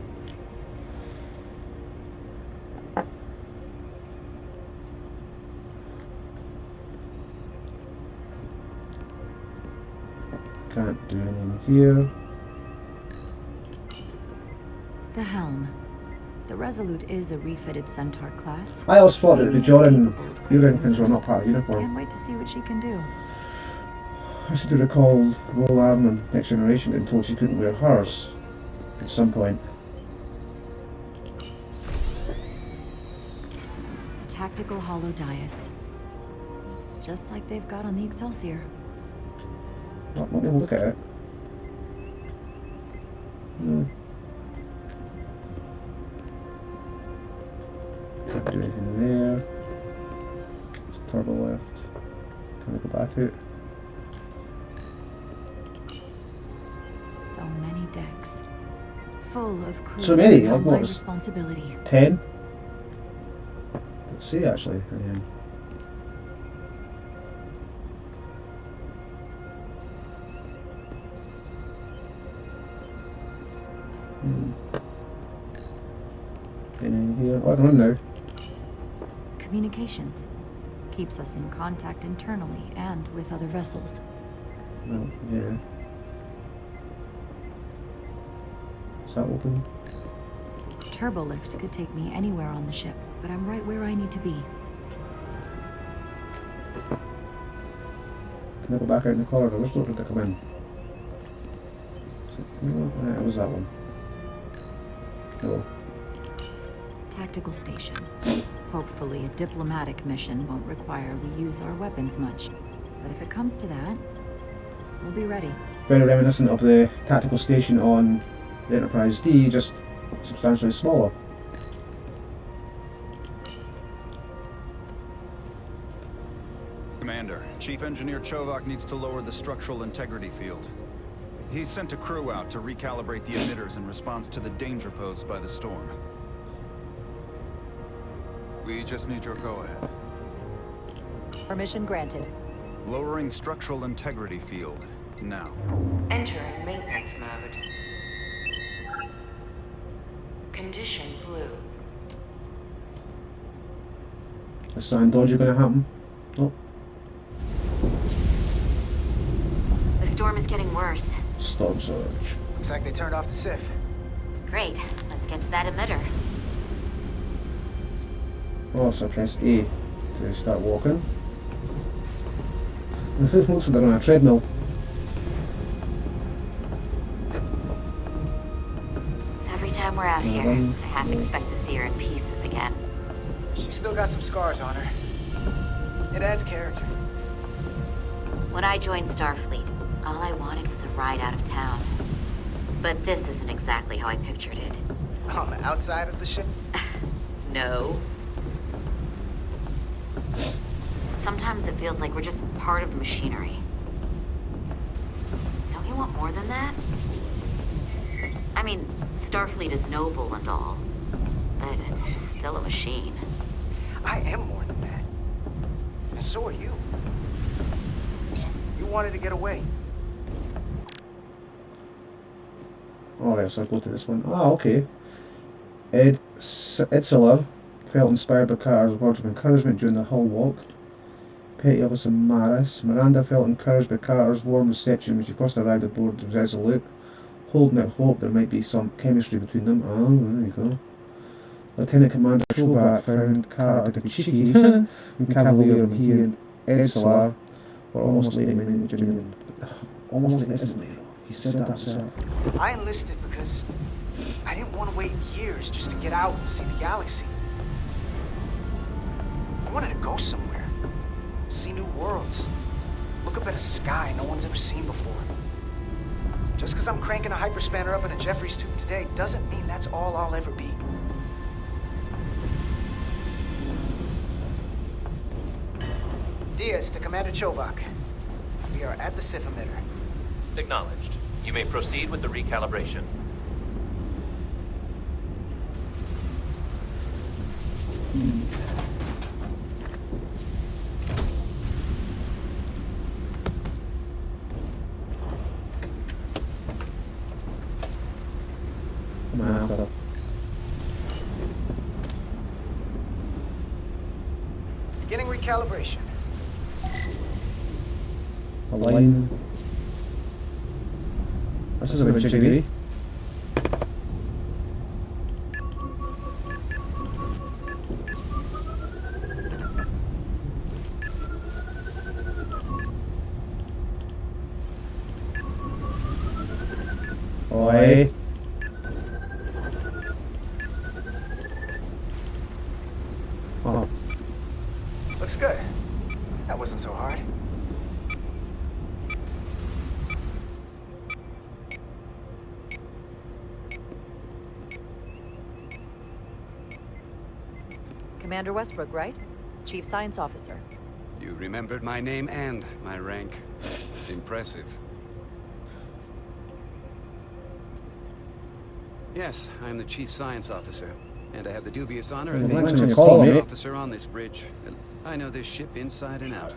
Can't do anything here. The helm. The Resolute is a refitted Centaur class. I always thought that the Maybe Jordan capable of quick Urine pins were maneuvers. not part of the uniform. Can't wait to see what she can do. I seem to recall Roll Arm and Next Generation getting told she couldn't wear hers at some point. A tactical hollow dais. Just like they've got on the Excelsior. Let me look at it. Can't do anything there. It's turbo left. Can I go back out? So many decks. Full of crew. So many? Not Like my what? responsibility. 10? Let's see actually. In here. Oh, I don't know. Communications. Keeps us in contact internally and with other vessels. No, yeah. Is that open? Turbolift could take me anywhere on the ship, but I'm right where I need to be. Can I go back out in the corridor? Which door did I come in? No, it was that one. No. Tactical station. Hopefully a diplomatic mission won't require we use our weapons much. But if it comes to that, we'll be ready. Very reminiscent of the tactical station on the Enterprise D, just substantially smaller. Commander, Chief Engineer Chovak needs to lower the structural integrity field. He's sent a crew out to recalibrate the emitters in response to the danger posed by the storm. We just need your go-ahead. Permission granted. Lowering structural integrity field, now. Entering maintenance mode. Condition blue. A sign dodge are going to happen. Oh, The storm is getting worse. storm surge. Looks like they turned off the SIF. Great. Let's get to that emitter. Oh, so press A to start walking. It looks like they're on a treadmill. time we're out here, I half expect to see her in pieces again. She's still got some scars on her. It adds character. When I joined Starfleet, all I wanted was a ride out of town. But this isn't exactly how I pictured it. On the outside of the ship? No. Sometimes it feels like we're just part of the machinery. Don't you want more than that? I mean, Starfleet is noble and all, but it's still a machine. I am more than that. And so are you. You wanted to get away. Alright, so I'll go to this one. Ah, okay. Ed Itzler felt inspired by Carter's words of encouragement during the hull walk. Petty Officer Miranda felt encouraged by Carter's warm reception when she first arrived aboard the Resolute, holding out hope there might be some chemistry between them. Oh, there you go. Lieutenant Commander Chobak found Carter to be cheeky and cavalier when he and Itzler were almost late in June. Almost late, isn't it? He said that himself. I enlisted because I didn't want to wait years just to get out and see the galaxy. I wanted to go somewhere, see new worlds, look up at a sky no one's ever seen before. Just because I'm cranking a hyperspanner up in a Jeffries tube today doesn't mean that's all I'll ever be. Diaz to Commander Chovak. We are at the SIF emitter. Acknowledged. You may proceed with the recalibration. Beginning recalibration. Align. This is a bit jiggly. Oi. Oh. Looks good. That wasn't so hard. Commander Westbrook, right? Chief Science Officer. You remembered my name and my rank. Impressive. Yes, I'm the Chief Science Officer, and I have the dubious honor of being the first senior officer on this bridge. I know this ship inside and out.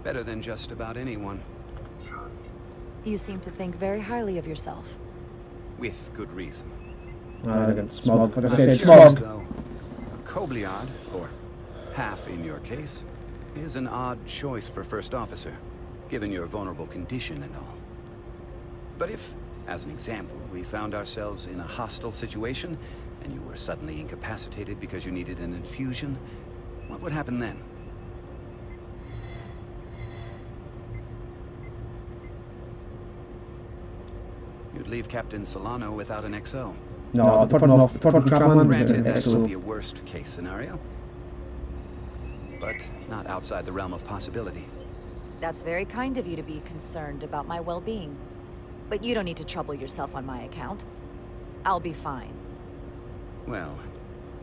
Better than just about anyone. You seem to think very highly of yourself. With good reason. Smog. Like I I'm said, curious, smog. though. A Kobliad, or half in your case, is an odd choice for first officer, given your vulnerable condition and all. But if, as an example, we found ourselves in a hostile situation, and you were suddenly incapacitated because you needed an infusion, what would happen then? You'd leave Captain Solano without an XO. No, the Granted, that would be a worst-case scenario, but not outside the realm of possibility. That's very kind of you to be concerned about my well-being. But you don't need to trouble yourself on my account. I'll be fine. Well,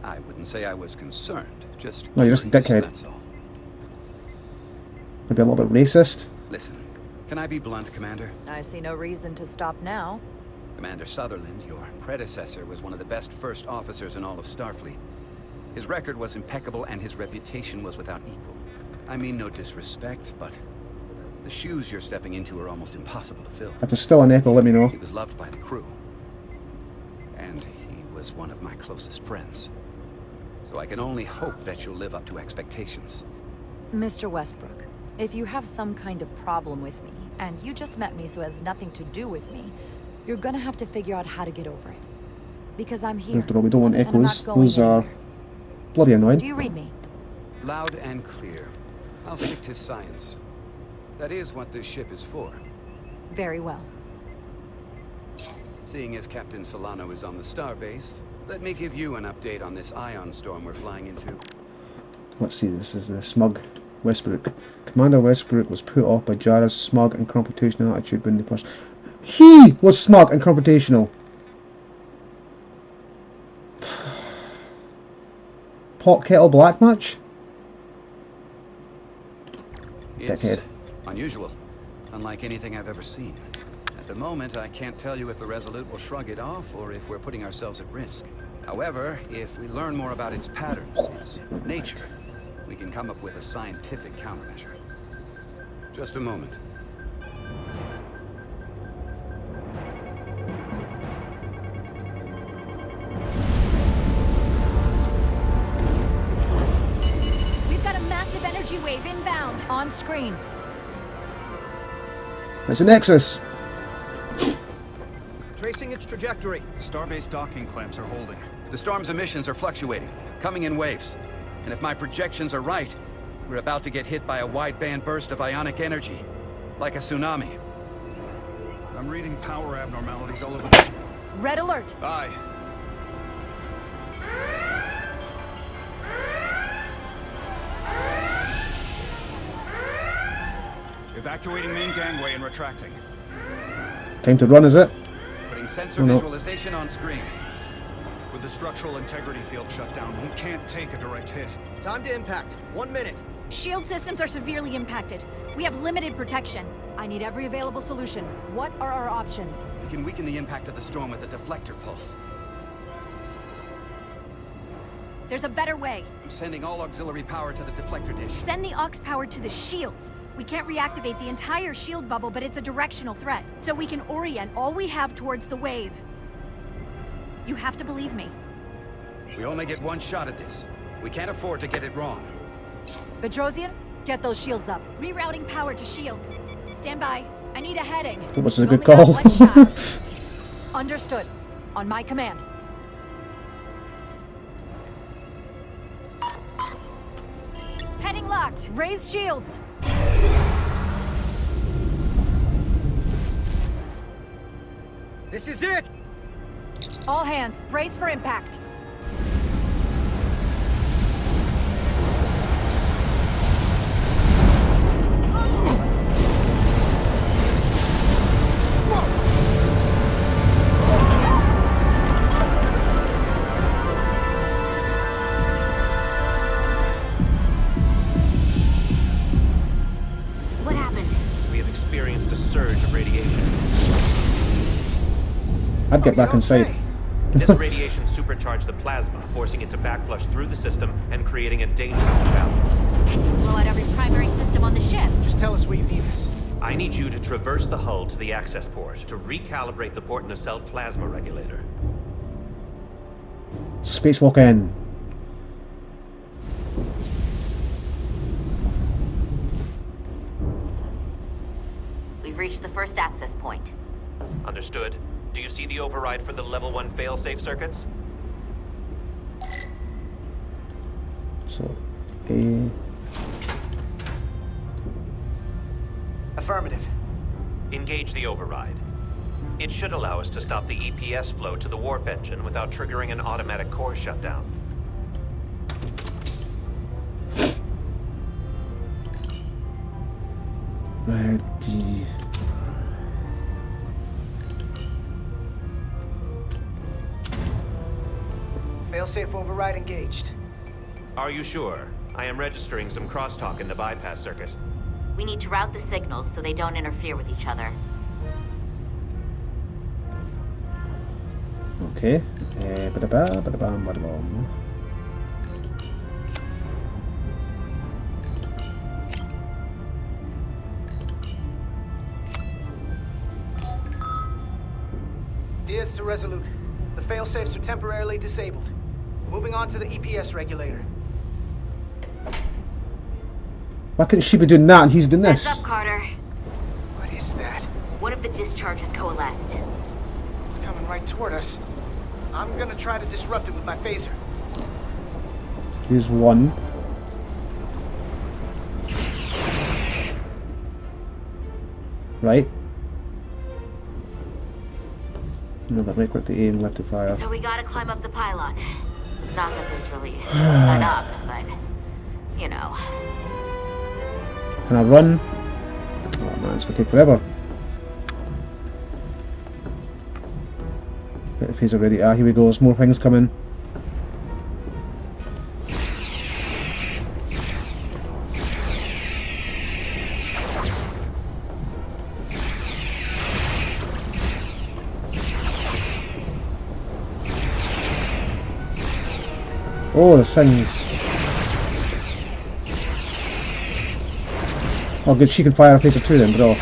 I wouldn't say I was concerned, just No, you're just a curious, dickhead. that's all. Maybe a little bit racist. Listen, can I be blunt, Commander? I see no reason to stop now. Commander Sutherland, your predecessor, was one of the best first officers in all of Starfleet. His record was impeccable and his reputation was without equal. I mean no disrespect, but the shoes you're stepping into are almost impossible to fill. If there's still an echo, let me know. He was loved by the crew. And he was one of my closest friends. So I can only hope that you'll live up to expectations. Mr. Westbrook, if you have some kind of problem with me, and you just met me so it has nothing to do with me, you're gonna have to figure out how to get over it. Because I'm here, We don't want and I'm echoes. not going Those are anywhere. bloody annoying. Do you read me? Loud and clear. I'll stick to science. That is what this ship is for. Very well. Seeing as Captain Solano is on the starbase, let me give you an update on this ion storm we're flying into. Let's see, this is the smug Westbrook. Commander Westbrook was put off by Jara's smug and confrontational attitude when they pushed. He was smug and confrontational! Pot kettle black match? It's Dickhead. unusual, unlike anything I've ever seen. At the moment, I can't tell you if the Resolute will shrug it off or if we're putting ourselves at risk. However, if we learn more about its patterns, its nature, we can come up with a scientific countermeasure. Just a moment. We've got a massive energy wave inbound. On screen. It's a Nexus! Tracing its trajectory. Starbase docking clamps are holding. The storm's emissions are fluctuating, coming in waves. And if my projections are right, we're about to get hit by a wide-band burst of ionic energy. Like a tsunami. I'm reading power abnormalities all over the... Red alert. Aye. Evacuating main gangway and retracting. Time to run, is it? Putting sensor Oh, no. visualization on screen. With the structural integrity field shut down, we can't take a direct hit. Time to impact. 1 minute. Shield systems are severely impacted. We have limited protection. I need every available solution. What are our options? We can weaken the impact of the storm with a deflector pulse. There's a better way. I'm sending all auxiliary power to the deflector dish. Send the aux power to the shields. We can't reactivate the entire shield bubble, but it's a directional threat. So we can orient all we have towards the wave. You have to believe me. We only get one shot at this. We can't afford to get it wrong. Petrosian, get those shields up. Rerouting power to shields. Stand by. I need a heading. That was a We've good only got call. one shot. Understood. On my command. Heading locked. Raise shields. This is it! All hands, brace for impact. What happened? We have experienced a surge of radiation. I'd get back inside. This radiation supercharged the plasma, forcing it to backflush through the system and creating a dangerous imbalance. And you blow out every primary system on the ship. Just tell us where you need us. I need you to traverse the hull to the access port to recalibrate the port nacelle plasma regulator. Spacewalk in. We've reached the first access point. Understood. Do you see the override for the level 1 failsafe circuits? So, A. Affirmative. Engage the override. It should allow us to stop the EPS flow to the warp engine without triggering an automatic core shutdown. D. Failsafe override engaged. Are you sure? I am registering some crosstalk in the bypass circuit. We need to route the signals so they don't interfere with each other. Okay. Ba-da-ba, ba-da-bam, ba-da-bam. Diaz to Resolute. The failsafes are temporarily disabled. Moving on to the EPS regulator. Why couldn't she be doing that and he's doing this? Heads up, Carter. What is that? One of the discharges coalesced. It's coming right toward us. I'm gonna try to disrupt it with my phaser. Here's one. Right. No, that right click to aim, left to fire. So we gotta climb up the pylon. Not that there's really an up, but you know. Can I run? Oh man, it's gonna take forever. If he's already here we go, there's more things coming. Oh, the things. Oh good, she can fire a phaser too then, bro.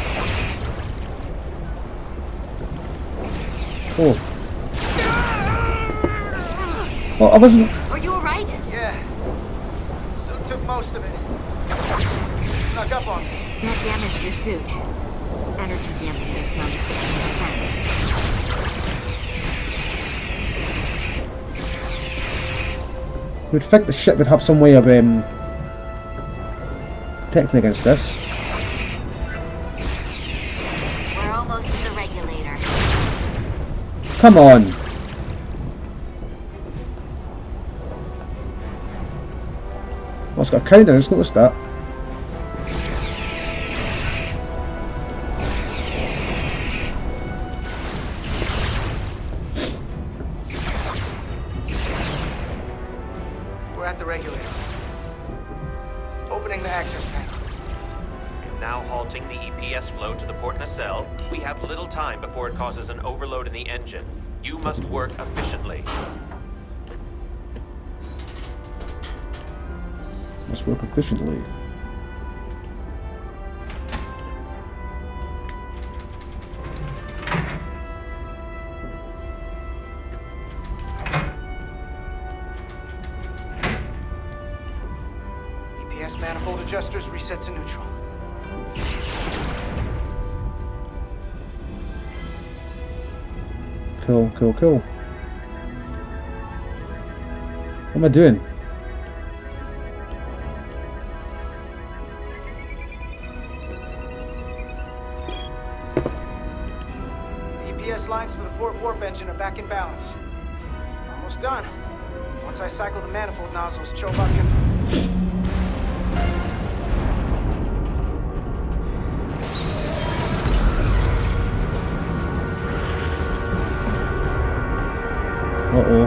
Oh. Oh, I wasn't... Are you alright? Yeah. So took most of it. Snuck up on me. That damaged your suit. Energy damping is down to 60%. You'd think the ship would have some way of protecting against this. We're almost to the regulator. Come on! Oh, it's got a counter, I just noticed that. We're at the regulator. Opening the access panel. Now halting the EPS flow to the port nacelle. We have little time before it causes an overload in the engine. You must work efficiently. Must work efficiently. EPS manifold adjusters reset to neutral. Cool, cool, cool. What am I doing? The EPS lines to the port warp engine are back in balance. Almost done. Once I cycle the manifold nozzles, Chovak can... Uh-oh.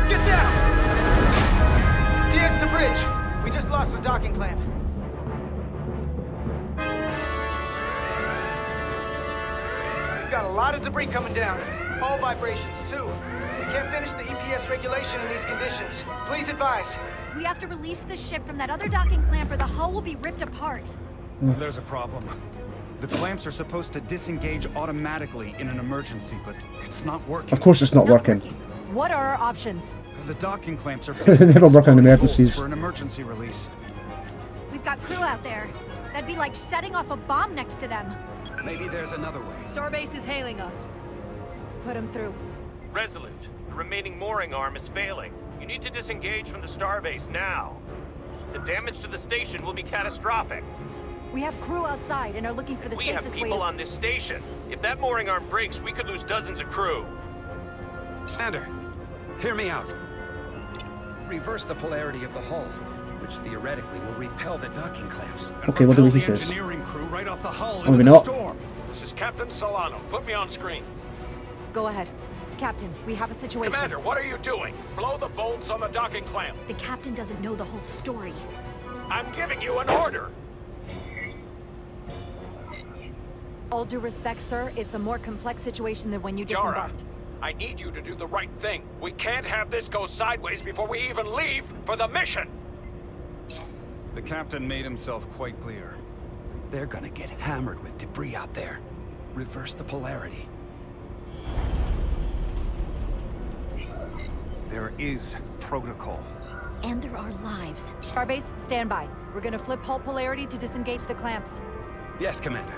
Get down! Diaz to bridge. We just lost the docking clamp. We've got a lot of debris coming down. Hull vibrations, too. We can't finish the EPS regulation in these conditions. Please advise. We have to release the ship from that other docking clamp or the hull will be ripped apart. There's a problem. The clamps are supposed to disengage automatically in an emergency, but it's not working. Of course it's not working. What are our options? The docking clamps are They never work on exploding emergencies. bolts for an emergency release. We've got crew out there. That'd be like setting off a bomb next to them. Maybe there's another way. Starbase is hailing us. Put him through. Resolute, the remaining mooring arm is failing. You need to disengage from the starbase now. The damage to the station will be catastrophic. We have crew outside and are looking for the We have safest way people to... on this station. If that mooring arm breaks, we could lose dozens of crew. Commander, hear me out. Reverse the polarity of the hull, which theoretically will repel the docking clamps. Okay, what do he says? Engineering crew right off the hull Maybe not. storm. This is Captain Solano. Put me on screen. Go ahead. Captain, we have a situation. Commander, what are you doing? Blow the bolts on the docking clamp. The captain doesn't know the whole story. I'm giving you an order. All due respect, sir, it's a more complex situation than when you Jara, disembarked. I need you to do the right thing. We can't have this go sideways before we even leave for the mission. The captain made himself quite clear. They're gonna get hammered with debris out there. Reverse the polarity. There is protocol. And there are lives. Starbase, stand by. We're gonna flip hull polarity to disengage the clamps. Yes, Commander.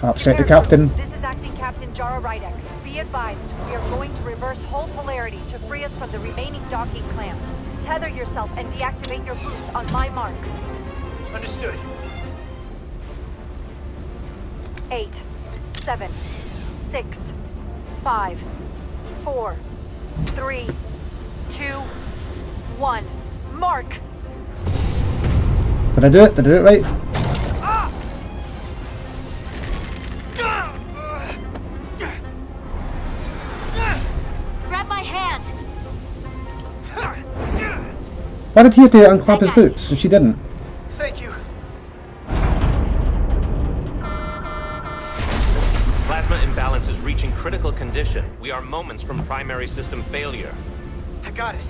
Upset the captain. This is Acting Captain Jara Rydek. Be advised, we are going to reverse hull polarity to free us from the remaining docking clamp. Tether yourself and deactivate your boots on my mark. Understood. 8, 7, 6, 5, 4, 3, 2, 1. Mark! Did I do it? Did I do it right? Grab my hand! Why did he have to unclap his boots and she didn't? Thank you. Plasma imbalance is reaching critical condition. We are moments from primary system failure. I got it.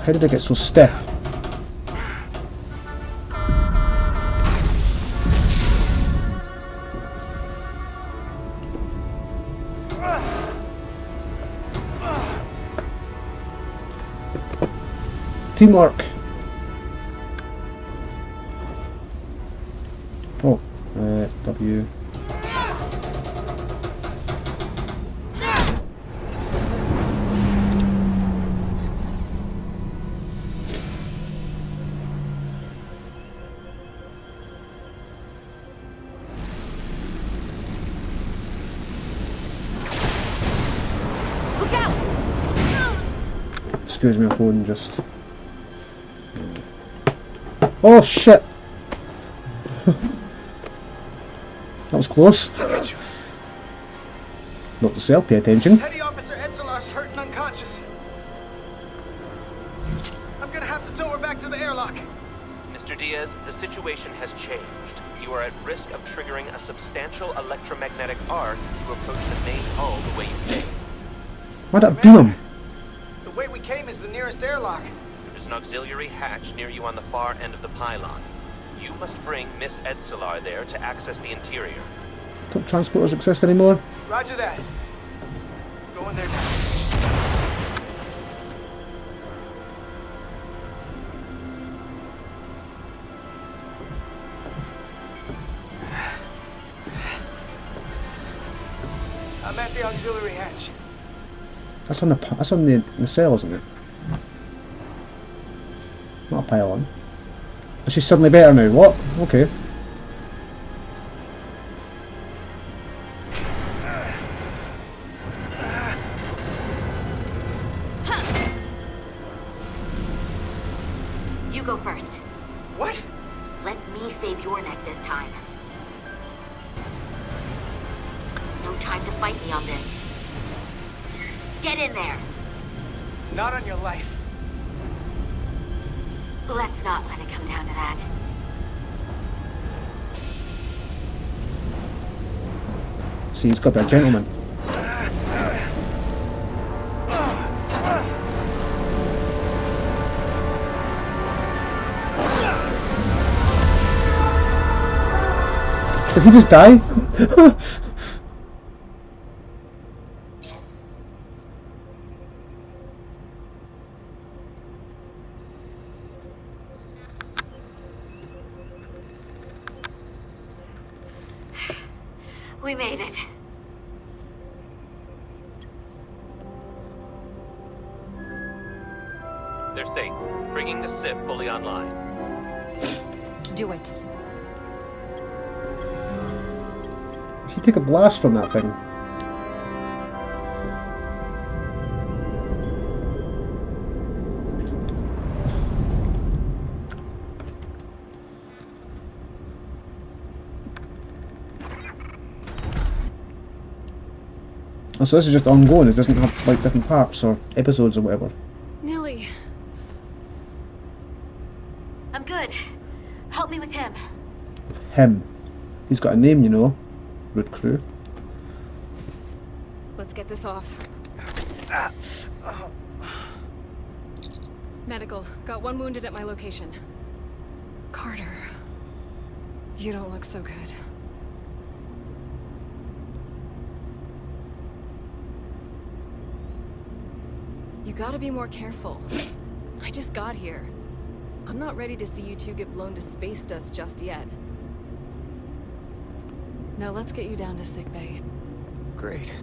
How did I get so stiff? Teamwork. Oh, W. Excuse me, my phone just... Oh shit! That was close. Not to self, pay attention. Petty Officer Etzelar's hurt and unconscious. I'm gonna have to tow her back to the airlock. Mr. Diaz, the situation has changed. You are at risk of triggering a substantial electromagnetic arc if you approach the main hull the way you came. Why'd that beam him? The way we came is the nearest airlock. There's an auxiliary hatch near you on the far end of the pylon. You must bring Miss Etzelar there to access the interior. Don't transporters exist anymore? Roger that. Going there now. I'm at the auxiliary hatch. That's on the cell, isn't it? Not a pylon. Is she suddenly better now? What? Okay. You go first. What? Let me save your neck this time. No time to fight me on this. Get in there! Not on your life. Let's not let it come down to that. See, he's got to be a gentleman. Did he just die? We made it. They're safe, bringing the SIF fully online. Do it. She took a blast from that thing. Oh, so this is just ongoing, it doesn't have like different parts or episodes or whatever. Nilly. I'm good. Help me with him. Him. He's got a name, you know. Road crew. Let's get this off. Medical. Got one wounded at my location. Carter. You don't look so good. You gotta be more careful. I just got here. I'm not ready to see you two get blown to space dust just yet. Now let's get you down to sickbay. Great.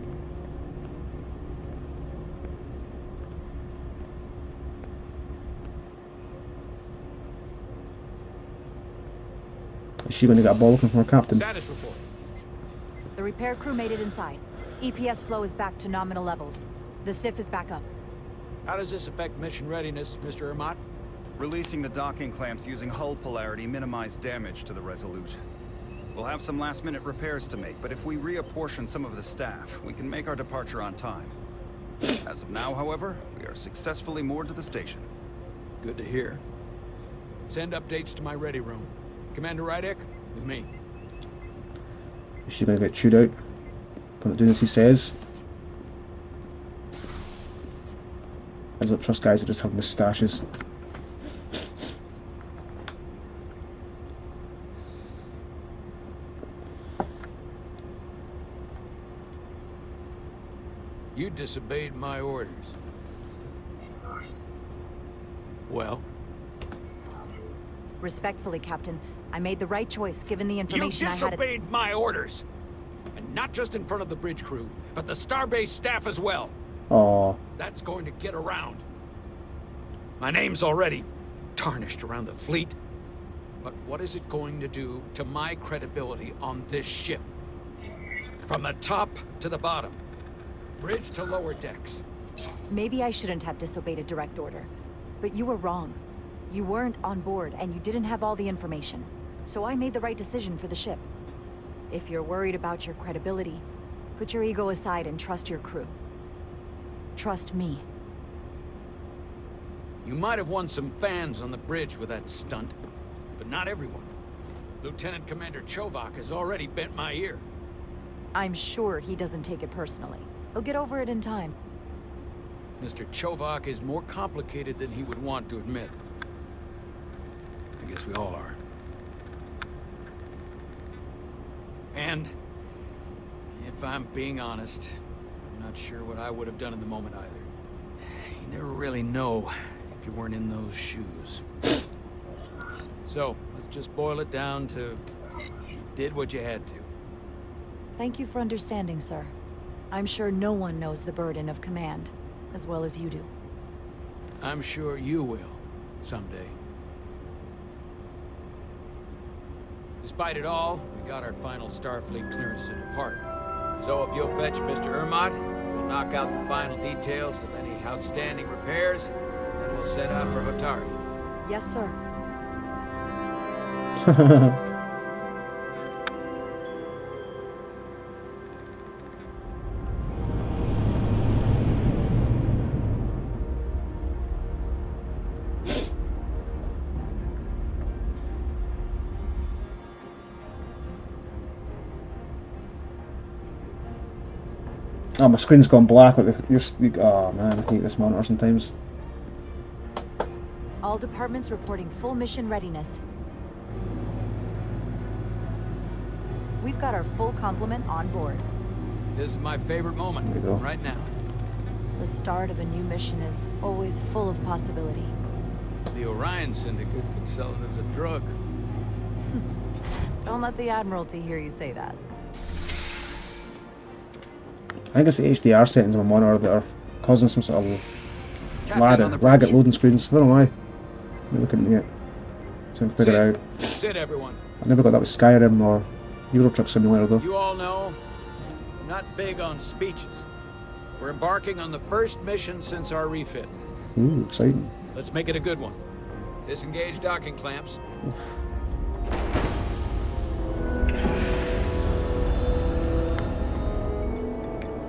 Is she going to get a bollocking from her captain? Status report. The repair crew made it inside. EPS flow is back to nominal levels. The SIF is back up. How does this affect mission readiness, Mr. Ermot? Releasing the docking clamps using hull polarity minimized damage to the Resolute. We'll have some last-minute repairs to make, but if we reapportion some of the staff, we can make our departure on time. As of now, however, we are successfully moored to the station. Good to hear. Send updates to my ready room. Commander Rydek, with me. Is she going to get chewed out? For not doing as he says? I don't trust guys that just have moustaches. You disobeyed my orders. Well? Respectfully, Captain, I made the right choice given the information I had. You disobeyed my orders! And not just in front of the bridge crew, but the Starbase staff as well. Aww. That's going to get around. My name's already tarnished around the fleet. But what is it going to do to my credibility on this ship? From the top to the bottom. Bridge to lower decks. Maybe I shouldn't have disobeyed a direct order. But you were wrong. You weren't on board, and you didn't have all the information. So I made the right decision for the ship. If you're worried about your credibility, put your ego aside and trust your crew. Trust me. You might have won some fans on the bridge with that stunt, but not everyone. Lieutenant Commander Chovak has already bent my ear. I'm sure he doesn't take it personally. He'll get over it in time. Mr. Chovak is more complicated than he would want to admit. I guess we all are. And, if I'm being honest, I'm not sure what I would have done in the moment either. You never really know if you weren't in those shoes. So, let's just boil it down to you did what you had to. Thank you for understanding, sir. I'm sure no one knows the burden of command as well as you do. I'm sure you will, someday. Despite it all, we got our final Starfleet clearance to depart. So if you'll fetch Mr. Ermot, we'll knock out the final details of any outstanding repairs, and we'll set out for Vatari. Yes, sir. Oh, my screen's gone black. Oh man, I hate this monitor sometimes. All departments reporting full mission readiness. We've got our full complement on board. This is my favorite moment, right now. The start of a new mission is always full of possibility. The Orion Syndicate could sell it as a drug. Don't let the Admiralty hear you say that. I think it's the HDR settings on my monitor that are causing some sort of ragged loading screens. I don't know why. Maybe looking at it. So I can figure it out. Sit, everyone. I never got that with Skyrim or Euro Truck Simulator though. You all know, I'm not big on speeches. We're embarking on the first mission since our refit. Ooh, exciting. Let's make it a good one. Disengage docking clamps.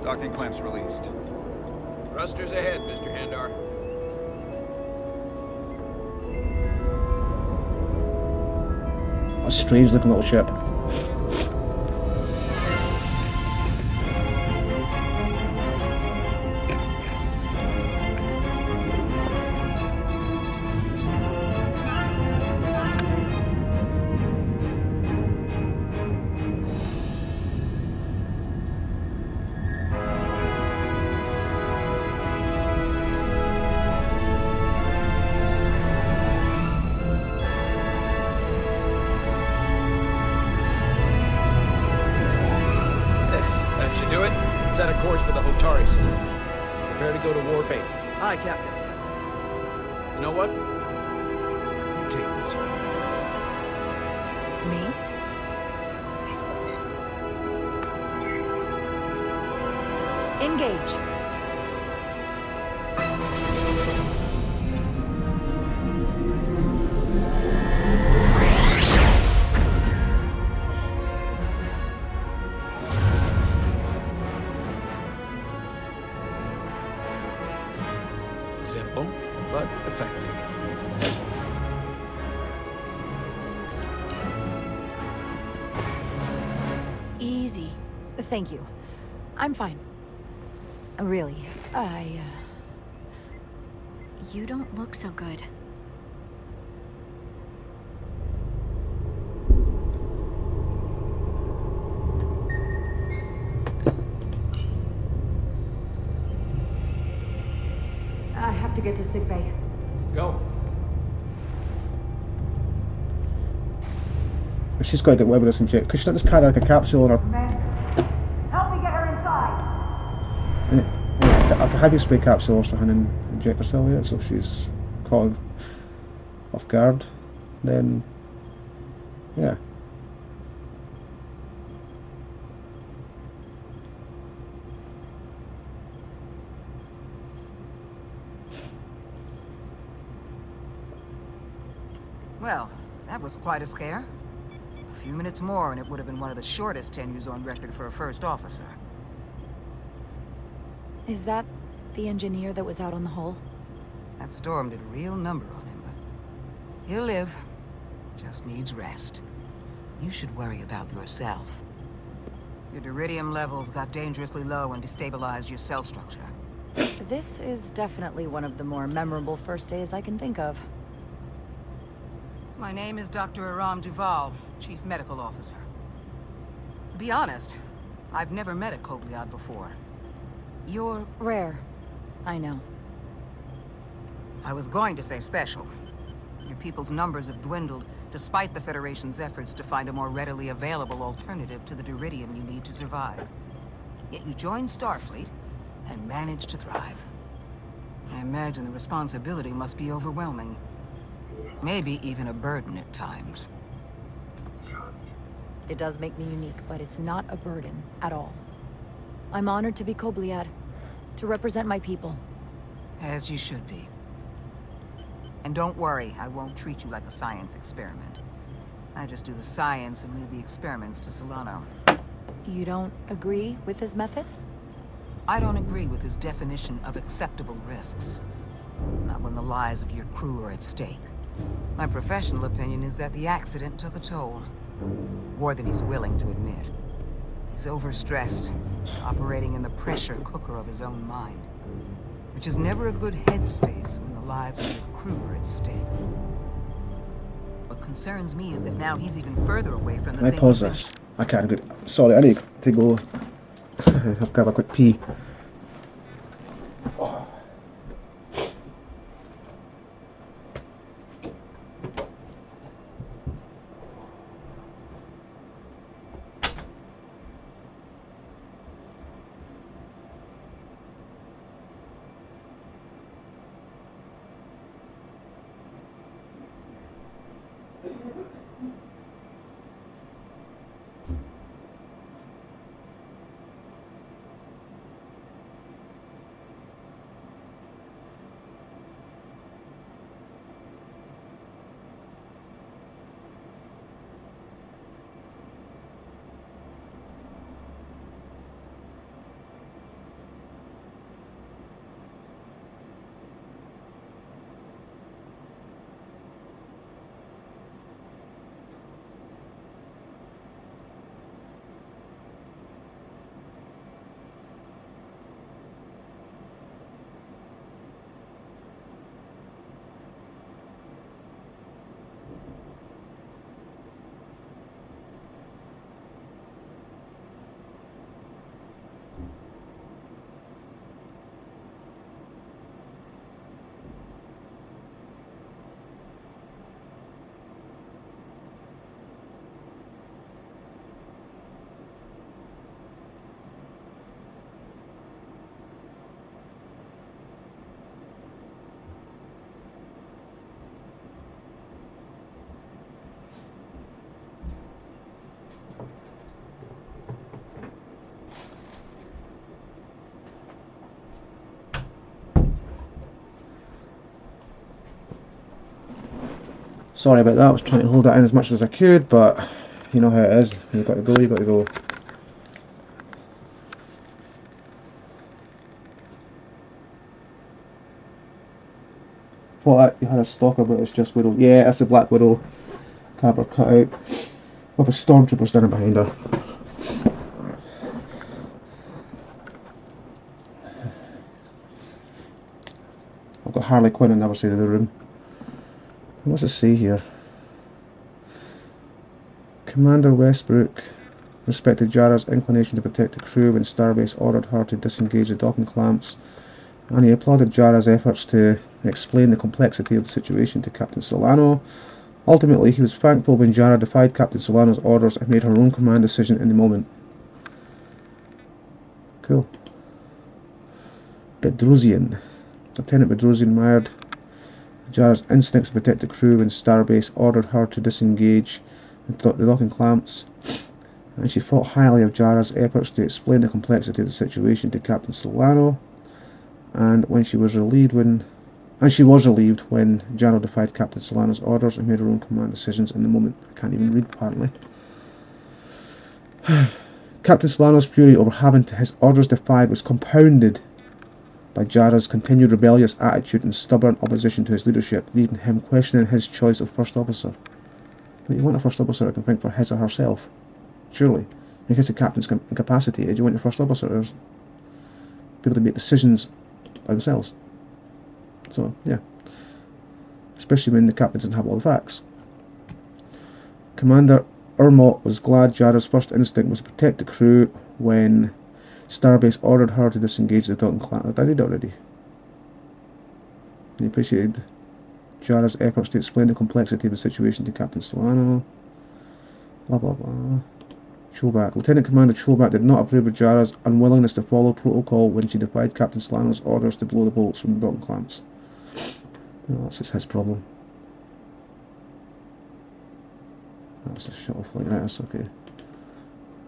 Docking clamps released. Thrusters ahead, Mr. Handar. A strange looking little ship. set a course for the Hotari system. Prepare to go to Warp 8. Aye, Captain. You know what? You take this one. Me? Engage. Simple, but effective. Easy. Thank you. I'm fine. Really, You don't look so good. I have to get to sickbay. Go. She's got to get whatever this inject. Could she not just carry like a capsule on her? Help me get her inside. Like a heavy spray capsule or something and inject herself with it, so if she's caught off guard, then yeah. Well, that was quite a scare. A few minutes more and it would have been one of the shortest tenures on record for a first officer. Is that the engineer that was out on the hull? That storm did a real number on him, but he'll live. Just needs rest. You should worry about yourself. Your duridium levels got dangerously low and destabilized your cell structure. This is definitely one of the more memorable first days I can think of. My name is Dr. Aram Duval, Chief Medical Officer. To be honest, I've never met a Kobliad before. You're rare. I know. I was going to say special. Your people's numbers have dwindled, despite the Federation's efforts to find a more readily available alternative to the duridium you need to survive. Yet you joined Starfleet and managed to thrive. I imagine the responsibility must be overwhelming. Maybe even a burden at times. It does make me unique, but it's not a burden at all. I'm honored to be Kobliad, to represent my people. As you should be. And don't worry, I won't treat you like a science experiment. I just do the science and leave the experiments to Solano. You don't agree with his methods? I don't agree with his definition of acceptable risks. Not when the lives of your crew are at stake. My professional opinion is that the accident took a toll. More than he's willing to admit. He's overstressed, operating in the pressure cooker of his own mind. Which is never a good headspace when the lives of your crew are at stake. What concerns me is that now he's even further away from the I pause this. I can't go. Sorry, I need to go. I'll grab a quick pee. Sorry about that, I was trying to hold that in as much as I could, but you know how it is. You've got to go, you've got to go. Thought you had a stalker, but it's just Widow. Yeah, that's the Black Widow. Cabra cut out. With a stormtrooper standing behind her. I've got Harley Quinn on the other side of the room. What's it say here? Commander Westbrook respected Jara's inclination to protect the crew when Starbase ordered her to disengage the docking clamps, and he applauded Jara's efforts to explain the complexity of the situation to Captain Solano. Ultimately, he was thankful when Jara defied Captain Solano's orders and made her own command decision in the moment. Cool. Bedrosian. Lieutenant Bedrosian admired Jara's instincts to protect the crew when Starbase ordered her to disengage the docking clamps, and she thought highly of Jara's efforts to explain the complexity of the situation to Captain Solano, and she was relieved when Jara defied Captain Solano's orders and made her own command decisions in the moment. I can't even read, apparently. Captain Solano's fury over having his orders defied was compounded by Jara's continued rebellious attitude and stubborn opposition to his leadership, leaving him questioning his choice of first officer. But you want a first officer who can think for his or herself, surely. In case the captain's incapacitated, you want your first officer to be able to make decisions by themselves. So, yeah. Especially when the captain doesn't have all the facts. Commander Ermot was glad Jara's first instinct was to protect the crew when Starbase ordered her to disengage the docking clamp. I did already. He appreciated Jara's efforts to explain the complexity of the situation to Captain Solano. Blah blah blah. Chobak. Lieutenant Commander Chobak did not approve of Jara's unwillingness to follow protocol when she defied Captain Solano's orders to blow the bolts from the docking clamps. Well, that's just his problem. That's a shut off like that, that's okay.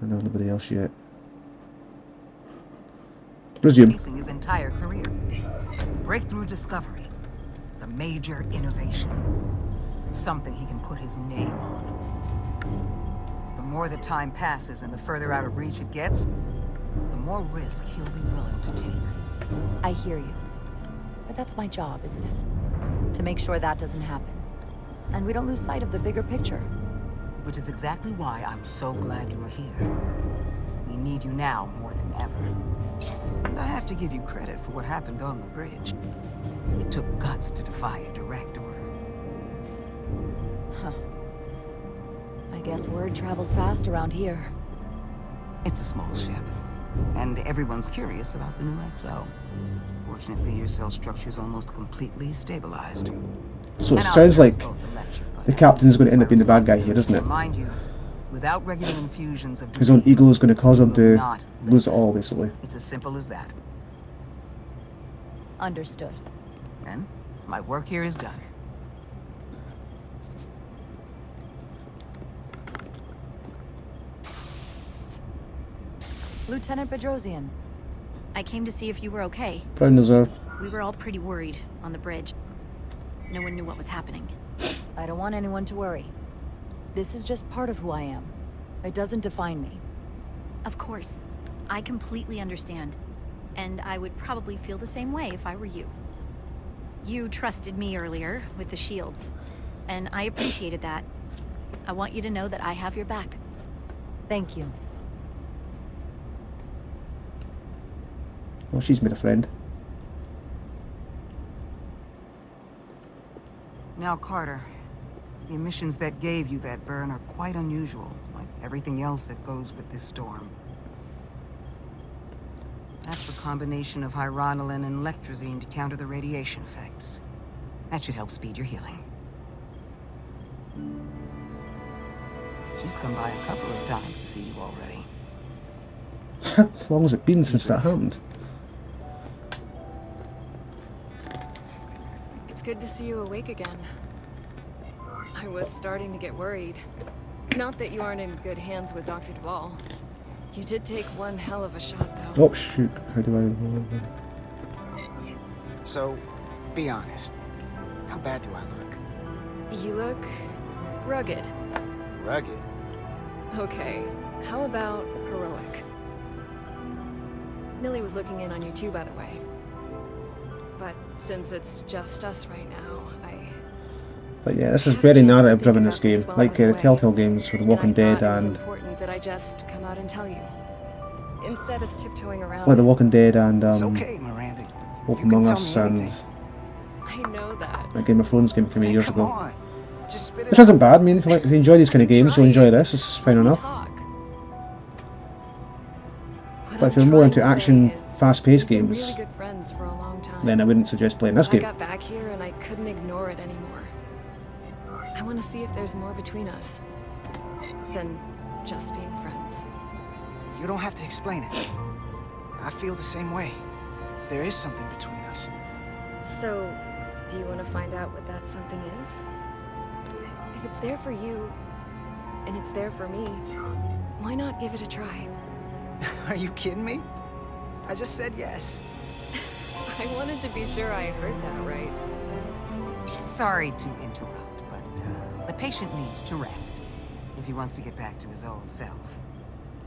I know nobody else yet. Resume. Facing his entire career. Breakthrough discovery. A major innovation. Something he can put his name on. The more the time passes and the further out of reach it gets, the more risk he'll be willing to take. I hear you. But that's my job, isn't it? To make sure that doesn't happen. And we don't lose sight of the bigger picture. Which is exactly why I'm so glad you're here. We need you now more than ever. And I have to give you credit for what happened on the bridge. It took guts to defy a direct order. Huh. I guess word travels fast around here. It's a small ship, and everyone's curious about the new XO. Fortunately, your cell structure's almost completely stabilized. So it sounds like the captain's going to end up being the bad guy here, doesn't it? Mind you, without regular infusions of his own ego is going to cause him to lose it all, basically. It's as simple as that. Understood. Then, my work here is done. Lieutenant Bedrosian. I came to see if you were okay. Proud deserve. We were all pretty worried on the bridge. No one knew what was happening. I don't want anyone to worry. This is just part of who I am. It doesn't define me. Of course. I completely understand. And I would probably feel the same way if I were you. You trusted me earlier with the shields, and I appreciated that. I want you to know that I have your back. Thank you. Well, she's made a friend. Now, Carter, the emissions that gave you that burn are quite unusual, like everything else that goes with this storm. That's a combination of hyronolin and lectrozine to counter the radiation effects. That should help speed your healing. She's come by a couple of times to see you already. How long has it been since that happened? It's good to see you awake again. I was starting to get worried. Not that you aren't in good hands with Dr. Duvall. You did take one hell of a shot, though. Oh, shoot. How do I... So, be honest. How bad do I look? You look rugged. Rugged? Okay, how about heroic? Millie was looking in on you too, by the way. But since it's just us right now, But yeah, this is very narrative driven, this game, like the Telltale games with The Walking Dead it was and important that I just come out and tell you. Instead of tiptoeing around. like The Walking Dead and It's okay, Miranda. Wolf You can Among tell Us me and anything. I know that. that Game of Thrones game from years Come ago. on. Just spit it Which isn't bad. I mean, if you enjoy these kind of games, you'll enjoy this. It's fine enough. But if you're more into action, fast-paced We've been games, really good friends for a long time. then I wouldn't suggest playing this I game. got back here and I couldn't ignore it anymore. I want to see if there's more between us than just being friends. You don't have to explain it. I feel the same way. There is something between us. So, do you want to find out what that something is? If it's there for you, and it's there for me, why not give it a try? Are you kidding me? I just said yes. I wanted to be sure I heard that right. Sorry to interrupt, but the patient needs to rest if he wants to get back to his old self.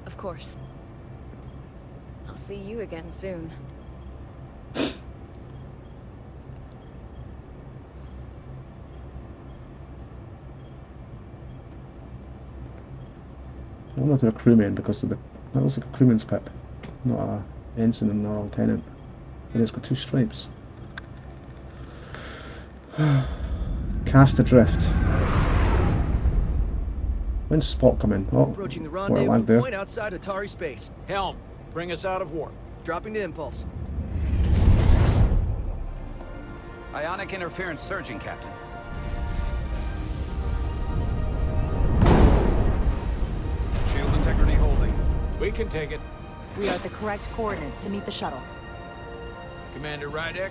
Of course. I'll see you again soon. I wonder if they're a crewman because of that looks like a crewman's pip, not a ensign or a lieutenant. And it's got two stripes. Cast adrift. When's Spot come in? Oh, Approaching the what a rendezvous lag there. point outside Atari space. Helm, bring us out of warp. Dropping to impulse. Ionic interference surging, Captain. Shield integrity holding. We can take it. We are at the correct coordinates to meet the shuttle. Commander Rydek,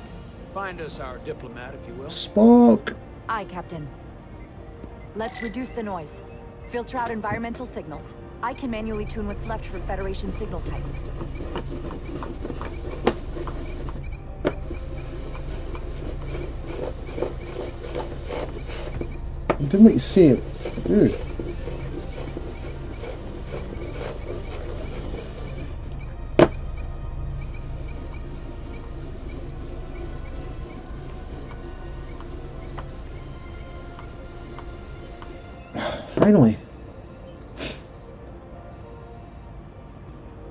find us our diplomat, if you will. Spock! Aye, Captain. Let's reduce the noise. Filter out environmental signals. I can manually tune what's left for Federation signal types. You didn't let you see it, dude. Finally.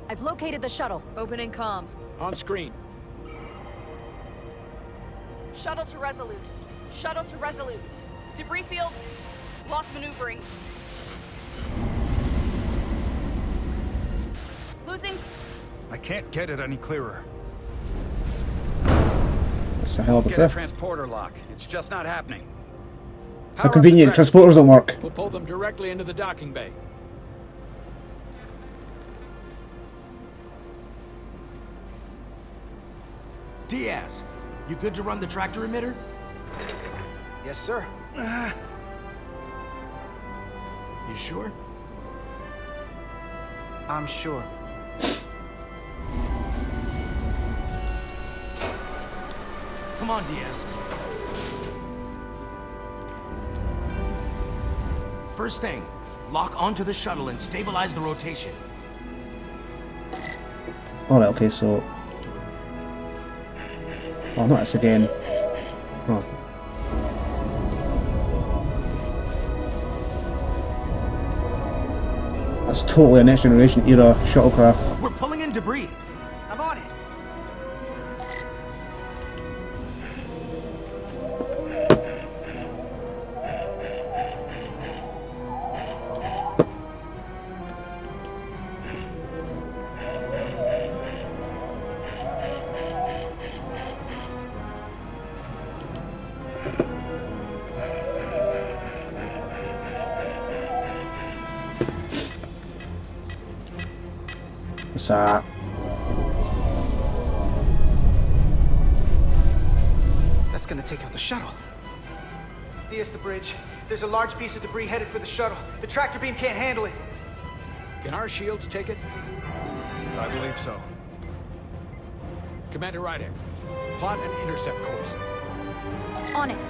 I've located the shuttle. Opening comms. On screen. Shuttle to Resolute. Shuttle to Resolute. Debris field. Lost maneuvering. Losing. I can't get it any clearer. It's a hell of a Get a drift. transporter lock. It's just not happening. How convenient, transporters don't work. We'll pull them directly into the docking bay. Diaz, you good to run the tractor emitter? Yes, sir. You sure? I'm sure. Come on, Diaz. First thing, lock onto the shuttle and stabilize the rotation. Alright, okay, so... Oh, not this again. Oh. That's totally a next generation era shuttlecraft. We're pulling in debris. I'm on it. What's that? That's gonna take out the shuttle. Diaz, the bridge. There's a large piece of debris headed for the shuttle. The tractor beam can't handle it. Can our shields take it? I believe so. Commander Rydek, plot an intercept course. On it.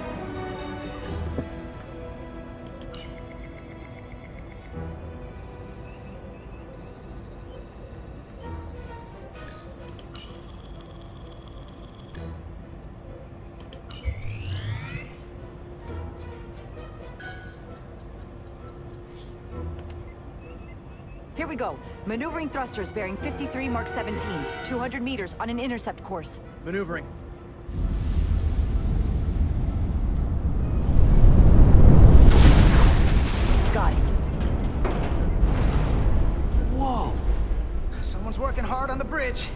Here we go. Maneuvering thrusters bearing 53 Mark 17. 200 meters on an intercept course. Maneuvering. Got it. Whoa! Someone's working hard on the bridge.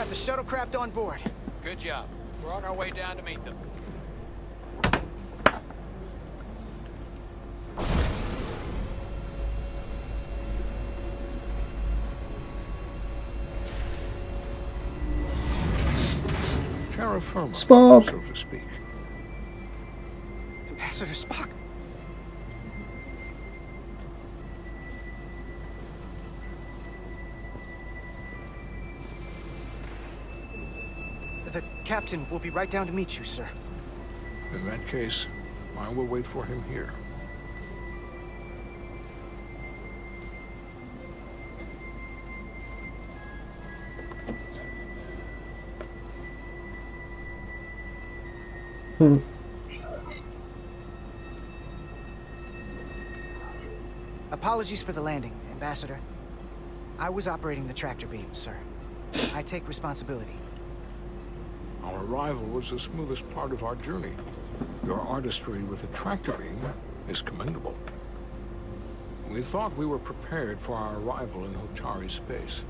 The shuttlecraft on board. Good job. We're on our way down to meet them. Terra firma, Spock. so to speak. Ambassador Spock. The captain will be right down to meet you, sir. In that case, I will wait for him here. Apologies for the landing, Ambassador. I was operating the tractor beam, sir. I take responsibility. Our arrival was the smoothest part of our journey. Your artistry with the tractor beam is commendable. We thought we were prepared for our arrival in Hotari space,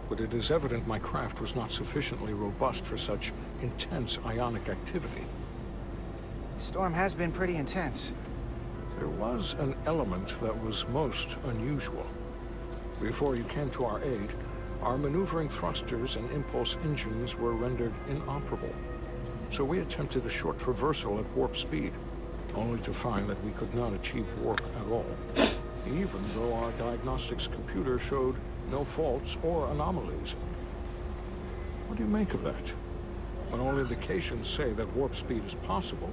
but it is evident my craft was not sufficiently robust for such intense ionic activity. The storm has been pretty intense. There was an element that was most unusual. Before you came to our aid, our maneuvering thrusters and impulse engines were rendered inoperable. So we attempted a short traversal at warp speed, only to find that we could not achieve warp at all, even though our diagnostics computer showed no faults or anomalies. What do you make of that? When all indications say that warp speed is possible,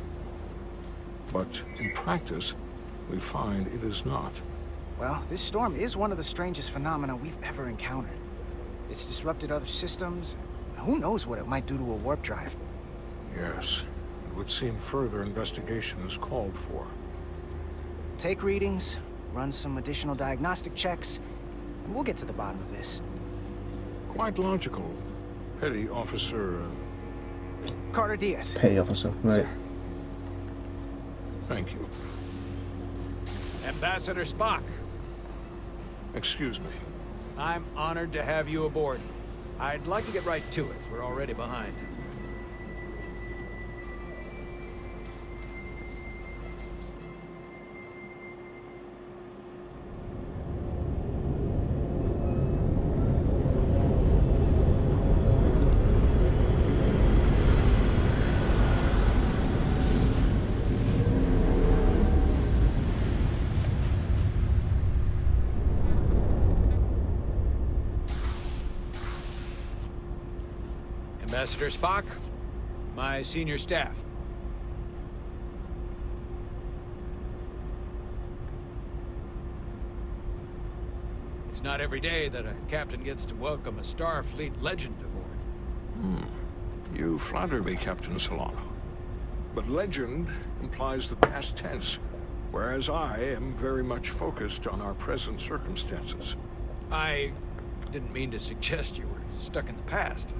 but in practice, we find it is not. Well, this storm is one of the strangest phenomena we've ever encountered. It's disrupted other systems. Who knows what it might do to a warp drive? Yes, it would seem further investigation is called for. Take readings, run some additional diagnostic checks, and we'll get to the bottom of this. Quite logical. Petty Officer... Carter Diaz. Petty Officer, right. Sir. Thank you. Ambassador Spock. Excuse me. I'm honored to have you aboard. I'd like to get right to it. We're already behind. Ambassador Spock, my senior staff. It's not every day that a captain gets to welcome a Starfleet legend aboard. You flatter me, Captain Solano. But legend implies the past tense, whereas I am very much focused on our present circumstances. I didn't mean to suggest you were stuck in the past.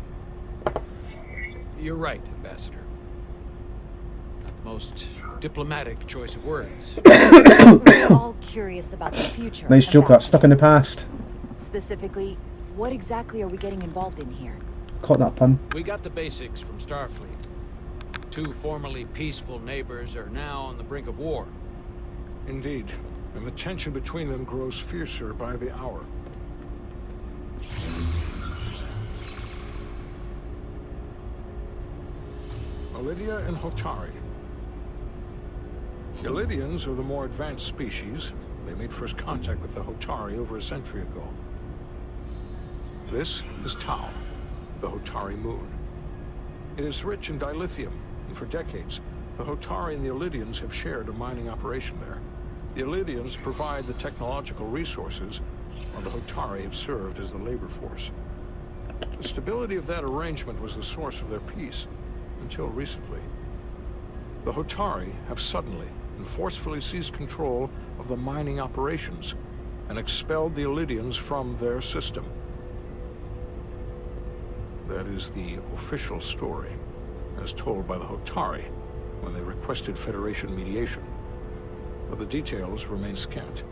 You're right, Ambassador. Not the most diplomatic choice of words. We're all curious about the future. Nice joke, that's stuck in the past. Specifically, what exactly are we getting involved in here? Caught that pun. We got the basics from Starfleet. Two formerly peaceful neighbors are now on the brink of war. Indeed, and the tension between them grows fiercer by the hour. Lydia and Hotari. The Lydians are the more advanced species. They made first contact with the Hotari over a century ago. This is Tau, the Hotari moon. It is rich in dilithium, and for decades, the Hotari and the Illydians have shared a mining operation there. The Illydians provide the technological resources, while the Hotari have served as the labor force. The stability of that arrangement was the source of their peace, until recently. The Hotari have suddenly and forcefully seized control of the mining operations and expelled the Illydians from their system. That is the official story, as told by the Hotari when they requested Federation mediation. But the details remain scant.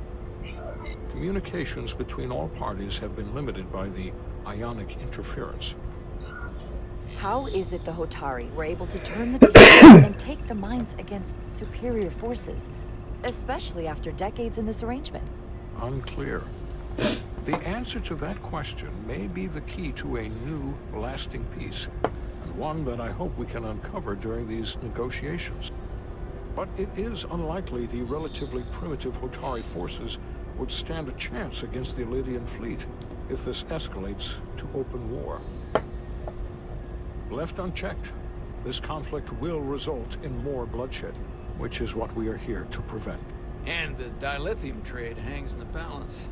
Communications between all parties have been limited by the ionic interference. How is it the Hotari were able to turn the tables and take the mines against superior forces, especially after decades in this arrangement? Unclear. The answer to that question may be the key to a new, lasting peace, and one that I hope we can uncover during these negotiations. But it is unlikely the relatively primitive Hotari forces would stand a chance against the Illydian fleet if this escalates to open war. Left unchecked, this conflict will result in more bloodshed, which is what we are here to prevent. And the dilithium trade hangs in the balance.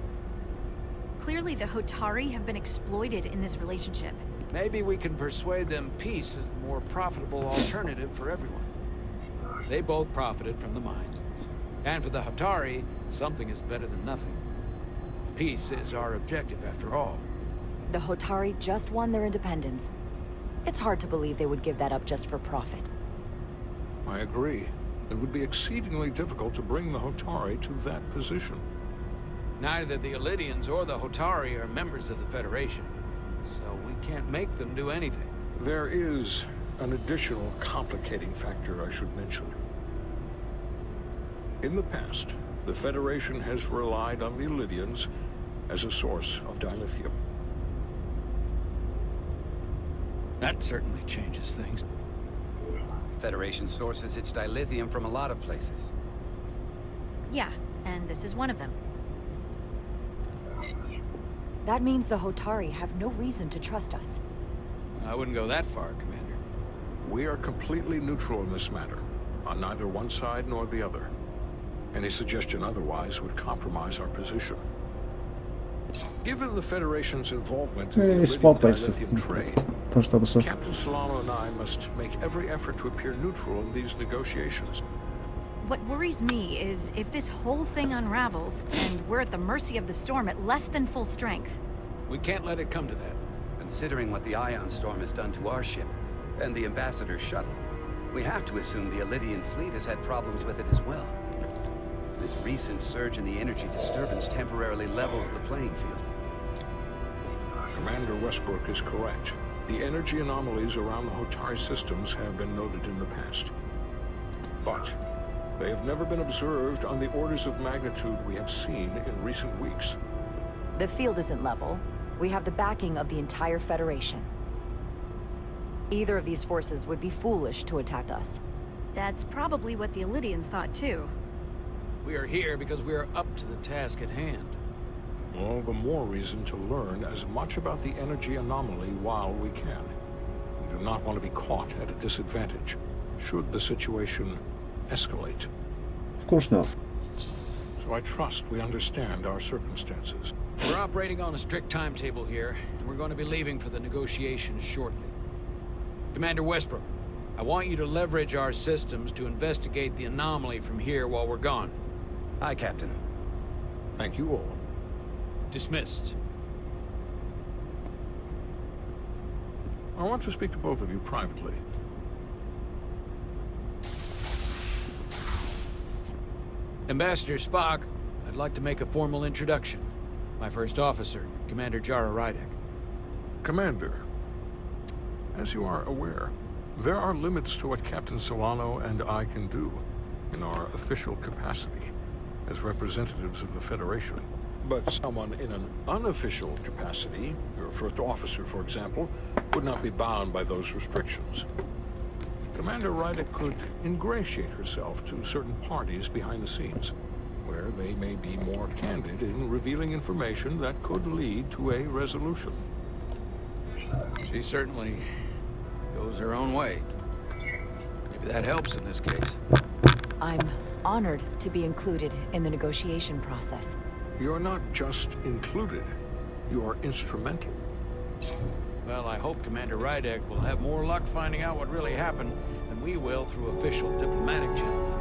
Clearly, the Hotari have been exploited in this relationship. Maybe we can persuade them peace is the more profitable alternative for everyone. They both profited from the mines. And for the Hotari, something is better than nothing. Peace is our objective, after all. The Hotari just won their independence. It's hard to believe they would give that up just for profit. I agree. It would be exceedingly difficult to bring the Hotari to that position. Neither the Illydians or the Hotari are members of the Federation, so we can't make them do anything. There is an additional complicating factor I should mention. In the past, the Federation has relied on the Illydians as a source of dilithium. That certainly changes things. Federation sources its dilithium from a lot of places. Yeah, and this is one of them. That means the Hotari have no reason to trust us. I wouldn't go that far, Commander. We are completely neutral in this matter, on neither one side nor the other. Any suggestion otherwise would compromise our position. Given the Federation's involvement in the Iridium dilithium trade, Captain Solano and I must make every effort to appear neutral in these negotiations. What worries me is if this whole thing unravels, and we're at the mercy of the storm at less than full strength. We can't let it come to that. Considering what the Ion Storm has done to our ship, and the Ambassador's shuttle, we have to assume the Illydian fleet has had problems with it as well. This recent surge in the energy disturbance temporarily levels the playing field. Commander Westbrook is correct. The energy anomalies around the Hotari systems have been noted in the past. But they have never been observed on the orders of magnitude we have seen in recent weeks. The field isn't level. We have the backing of the entire Federation. Either of these forces would be foolish to attack us. That's probably what the Illydians thought too. We are here because we are up to the task at hand. All the more reason to learn as much about the energy anomaly while we can. We do not want to be caught at a disadvantage, should the situation escalate. Of course not. So I trust we understand our circumstances. We're operating on a strict timetable here, and we're going to be leaving for the negotiations shortly. Commander Westbrook, I want you to leverage our systems to investigate the anomaly from here while we're gone. Aye, Captain. Thank you all. Dismissed. I want to speak to both of you privately. Ambassador Spock, I'd like to make a formal introduction. My first officer, Commander Jara Rydek. Commander, as you are aware, there are limits to what Captain Solano and I can do in our official capacity as representatives of the Federation. But someone in an unofficial capacity, your first officer, for example, would not be bound by those restrictions. Commander Rydick could ingratiate herself to certain parties behind the scenes, where they may be more candid in revealing information that could lead to a resolution. She certainly goes her own way. Maybe that helps in this case. I'm honored to be included in the negotiation process. You're not just included, you are instrumental. Well, I hope Commander Rydick will have more luck finding out what really happened than we will through official diplomatic channels.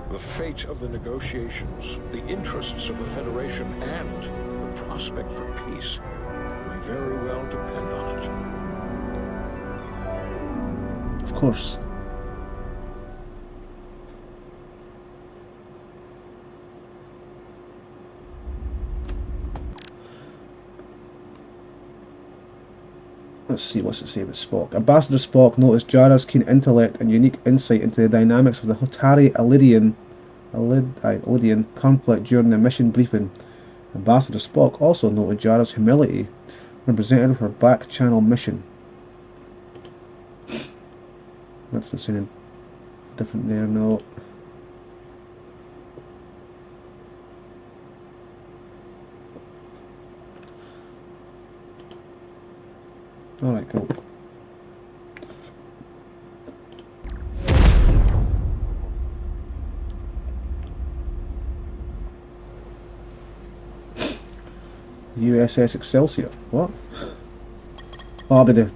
The fate of the negotiations, the interests of the Federation, and the prospect for peace may very well depend on it. Of course. Let's see, what's it say about Spock? Ambassador Spock noticed Jara's keen intellect and unique insight into the dynamics of the Hotari Ilidian conflict during the mission briefing. Ambassador Spock also noted Jara's humility when presented with her back-channel mission. That's not saying different there, no. Alright, cool. USS Excelsior. What? Oh, that'll be the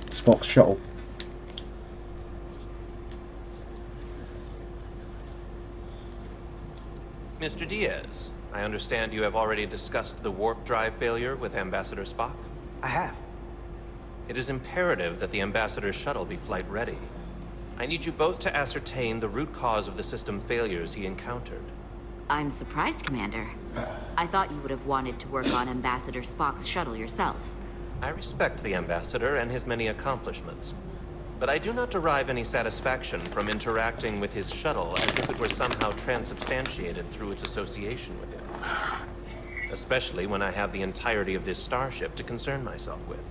Spock's shuttle. Mr. Diaz, I understand you have already discussed the warp drive failure with Ambassador Spock? I have. It is imperative that the Ambassador's shuttle be flight ready. I need you both to ascertain the root cause of the system failures he encountered. I'm surprised, Commander. I thought you would have wanted to work on Ambassador Spock's shuttle yourself. I respect the Ambassador and his many accomplishments, but I do not derive any satisfaction from interacting with his shuttle as if it were somehow transubstantiated through its association with him. Especially when I have the entirety of this starship to concern myself with.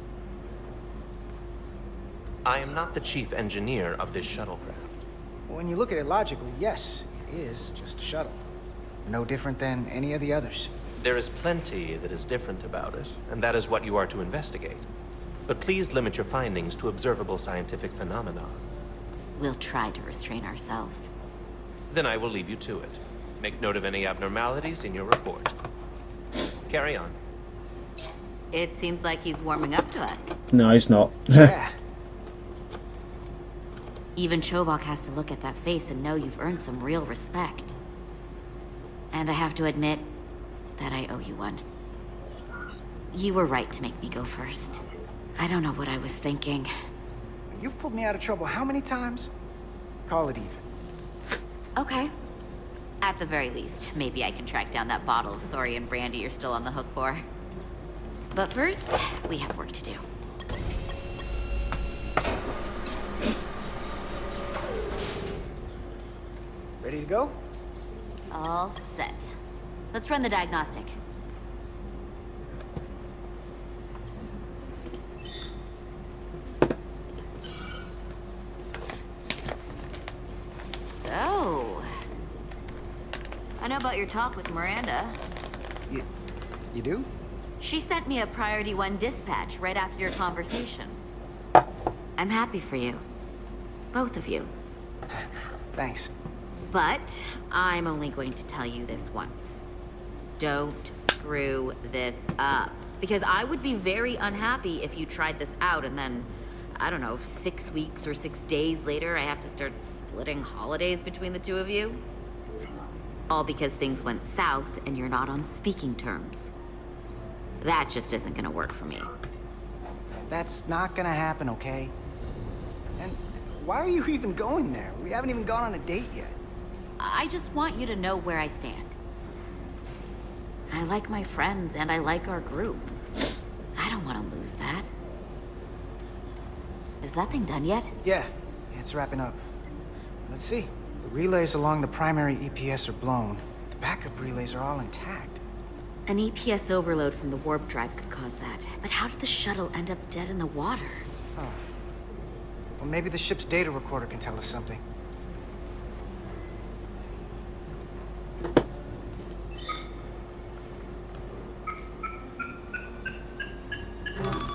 I am not the chief engineer of this shuttlecraft. When you look at it logically, yes, it is just a shuttle. No different than any of the others. There is plenty that is different about it, and that is what you are to investigate. But please limit your findings to observable scientific phenomena. We'll try to restrain ourselves. Then I will leave you to it. Make note of any abnormalities in your report. Carry on. It seems like he's warming up to us. No, he's not. Yeah. Even Chovok has to look at that face and know you've earned some real respect. And I have to admit that I owe you one. You were right to make me go first. I don't know what I was thinking. You've pulled me out of trouble how many times? Call it even. Okay. At the very least, maybe I can track down that bottle of Saurian brandy you're still on the hook for. But first, we have work to do. Ready to go? All set. Let's run the diagnostic. So, I know about your talk with Miranda. You do? She sent me a Priority 1 dispatch right after your conversation. I'm happy for you. Both of you. Thanks. But I'm only going to tell you this once. Don't screw this up. Because I would be very unhappy if you tried this out and then, I don't know, 6 weeks or 6 days later, I have to start splitting holidays between the two of you. All because things went south and you're not on speaking terms. That just isn't gonna work for me. That's not gonna happen, okay? And why are you even going there? We haven't even gone on a date yet. I just want you to know where I stand. I like my friends and I like our group. I don't want to lose that. Is that thing done yet? Yeah, it's wrapping up. Let's see. The relays along the primary EPS are blown. The backup relays are all intact. An EPS overload from the warp drive could cause that. But how did the shuttle end up dead in the water? Oh. Well, maybe the ship's data recorder can tell us something.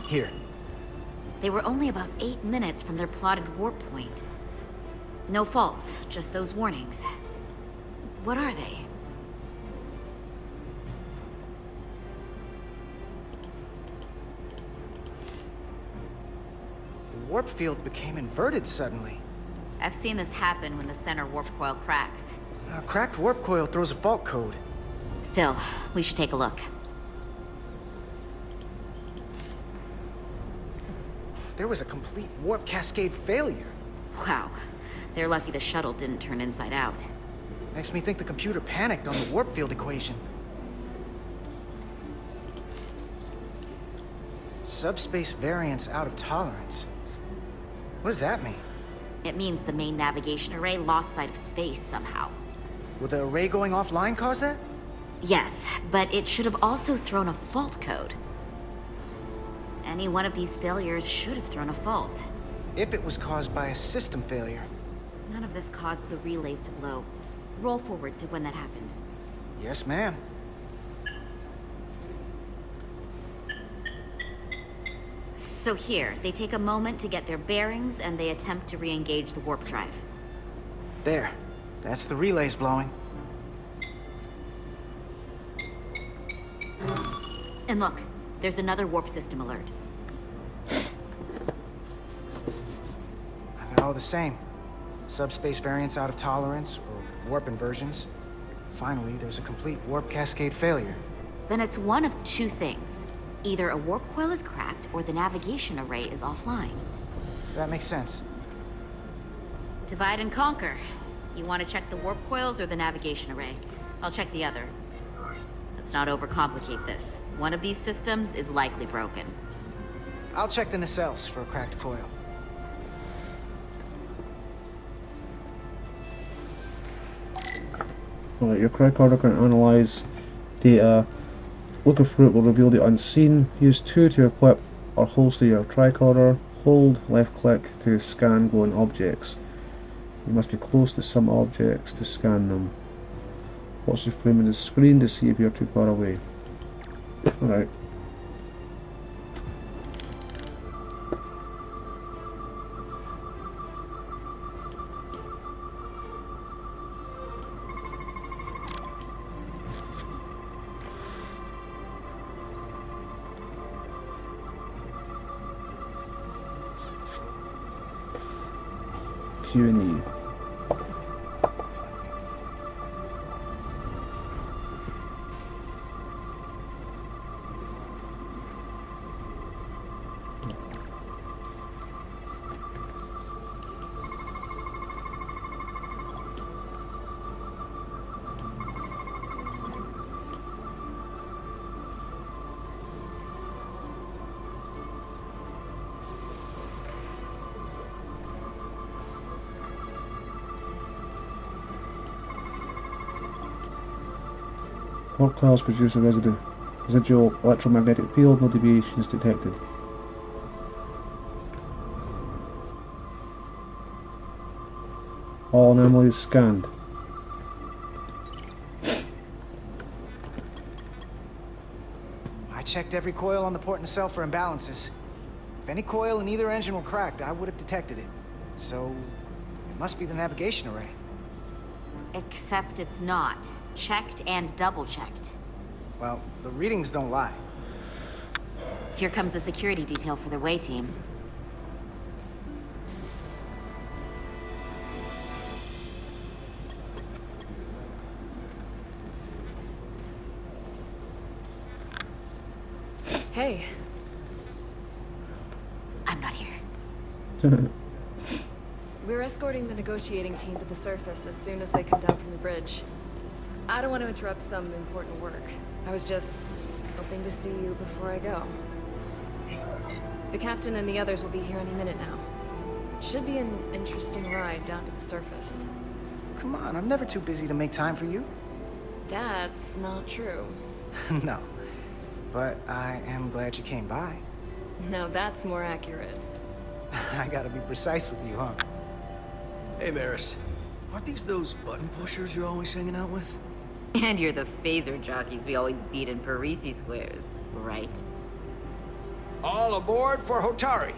Here. They were only about 8 minutes from their plotted warp point. No faults, just those warnings. What are they? The warp field became inverted suddenly. I've seen this happen when the center warp coil cracks. A cracked warp coil throws a fault code. Still, we should take a look. There was a complete warp cascade failure. Wow. They're lucky the shuttle didn't turn inside out. Makes me think the computer panicked on the warp field equation. Subspace variance out of tolerance. What does that mean? It means the main navigation array lost sight of space somehow. Would the array going offline cause that? Yes, but it should have also thrown a fault code. Any one of these failures should have thrown a fault. If it was caused by a system failure. None of this caused the relays to blow. Roll forward to when that happened. Yes, ma'am. So here, they take a moment to get their bearings and they attempt to re-engage the warp drive. There. That's the relays blowing. And look, there's another warp system alert. They're all the same. Subspace variance out of tolerance, or warp inversions. Finally, there's a complete warp cascade failure. Then it's one of two things. Either a warp coil is cracked, or the navigation array is offline. That makes sense. Divide and conquer. You want to check the warp coils or the navigation array? I'll check the other. Let's not overcomplicate this. One of these systems is likely broken. I'll check the nacelles for a cracked coil. Alright, your tricorder can analyze data. Looking through it will reveal the unseen. Use 2 to equip or holster your tricorder. Hold left click to scan glowing objects. You must be close to some objects to scan them. Watch the frame of the screen to see if you're too far away. Alright. Q&E. Warp clouds produce a residual electromagnetic field, no deviations detected. All anomalies scanned. I checked every coil on the port nacelle for imbalances. If any coil in either engine were cracked, I would have detected it. So, it must be the navigation array. Except it's not. Checked and double-checked. Well, the readings don't lie. Here comes the security detail for the way team. Hey. I'm not here. We're escorting the negotiating team to the surface as soon as they come down from the bridge. I don't want to interrupt some important work. I was just hoping to see you before I go. The captain and the others will be here any minute now. Should be an interesting ride down to the surface. Come on, I'm never too busy to make time for you. That's not true. No. But I am glad you came by. No, that's more accurate. I gotta be precise with you, huh? Hey, Maris. Aren't these those button pushers you're always hanging out with? And you're the phaser jockeys we always beat in Parisi squares, right? All aboard for Hotari.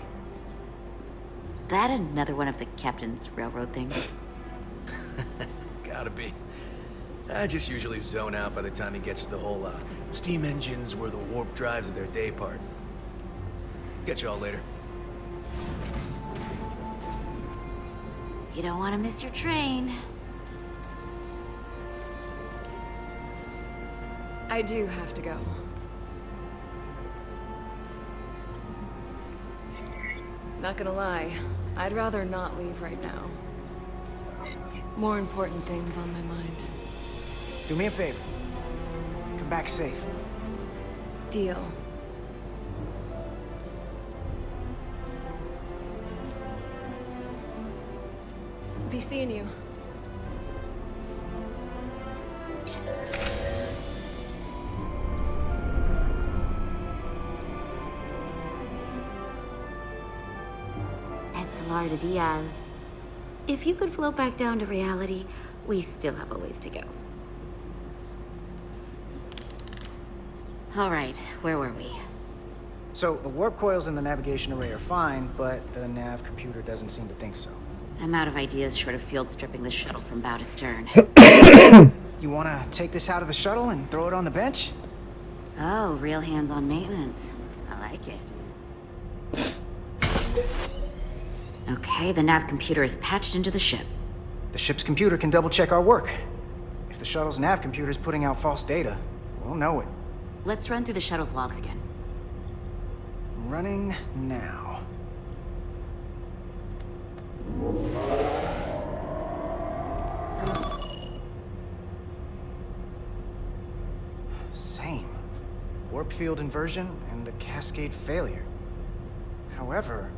That another one of the captain's railroad things? Gotta be. I just usually zone out by the time he gets to the whole, steam engines were the warp drives of their day part. Get you all later. You don't want to miss your train. I do have to go. Not gonna lie, I'd rather not leave right now. More important things on my mind. Do me a favor. Come back safe. Deal. Be seeing you. Salar Diaz. If you could float back down to reality, we still have a ways to go. All right, where were we? So, the warp coils in the navigation array are fine, but the nav computer doesn't seem to think so. I'm out of ideas short of field stripping the shuttle from bow to stern. You wanna take this out of the shuttle and throw it on the bench? Oh, real hands-on maintenance. I like it. Okay, the nav computer is patched into the ship. The ship's computer can double-check our work. If the shuttle's nav computer is putting out false data, we'll know it. Let's run through the shuttle's logs again. Running now. Same. Warp field inversion and a cascade failure. However,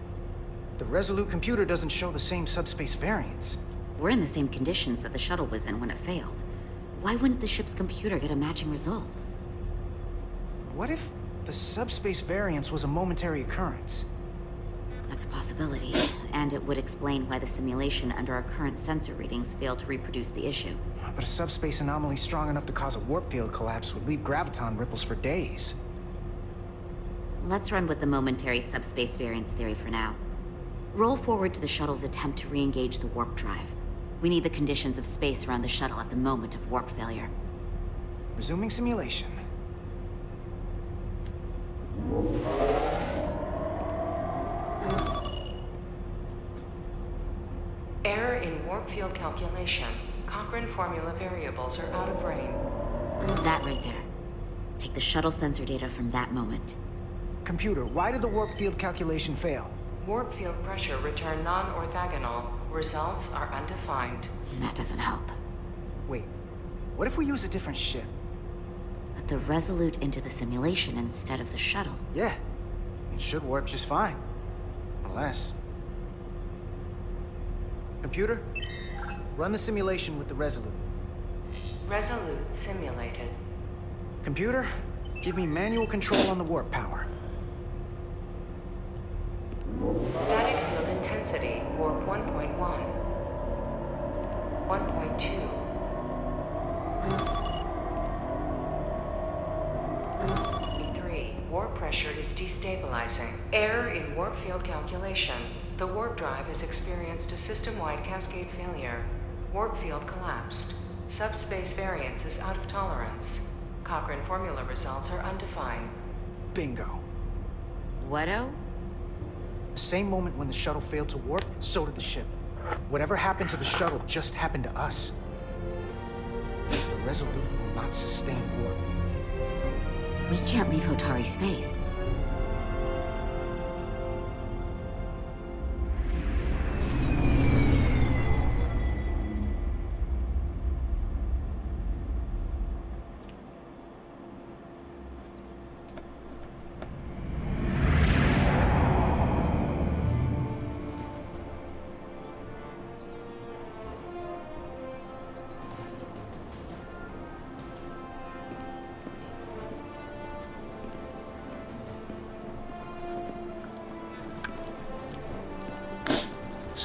the Resolute computer doesn't show the same subspace variance. We're in the same conditions that the shuttle was in when it failed. Why wouldn't the ship's computer get a matching result? What if the subspace variance was a momentary occurrence? That's a possibility, and it would explain why the simulation under our current sensor readings failed to reproduce the issue. But a subspace anomaly strong enough to cause a warp field collapse would leave graviton ripples for days. Let's run with the momentary subspace variance theory for now. Roll forward to the shuttle's attempt to re-engage the warp drive. We need the conditions of space around the shuttle at the moment of warp failure. Resuming simulation. Error in warp field calculation. Cochrane formula variables are out of range. That right there. Take the shuttle sensor data from that moment. Computer, why did the warp field calculation fail? Warp field pressure returned non-orthogonal. Results are undefined. That doesn't help. Wait, what if we use a different ship? Put the Resolute into the simulation instead of the shuttle. Yeah, it should warp just fine. Unless... Computer, run the simulation with the Resolute. Resolute simulated. Computer, give me manual control on the warp power. Static field intensity, warp 1.1. 1.2. 3. Warp pressure is destabilizing. Error in warp field calculation. The warp drive has experienced a system-wide cascade failure. Warp field collapsed. Subspace variance is out of tolerance. Cochrane formula results are undefined. Bingo. What-o? The same moment when the shuttle failed to warp, so did the ship. Whatever happened to the shuttle just happened to us. The Resolute will not sustain warp. We can't leave Hotari space.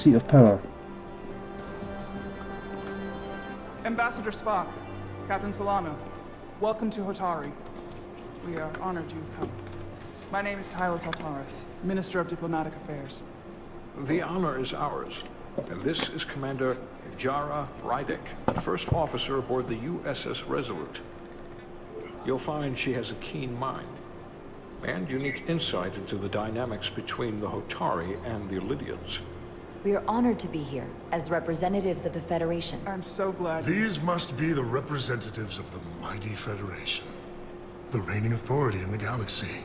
seat of power. Ambassador Spock, Captain Solano, welcome to Hotari. We are honored you've come. My name is Tylos Altaris, Minister of Diplomatic Affairs. The honor is ours. And this is Commander Jara Rydek, first officer aboard the USS Resolute. You'll find she has a keen mind and unique insight into the dynamics between the Hotari and the Illydians. We are honored to be here as representatives of the Federation. I'm so glad. These must be the representatives of the mighty Federation, the reigning authority in the galaxy.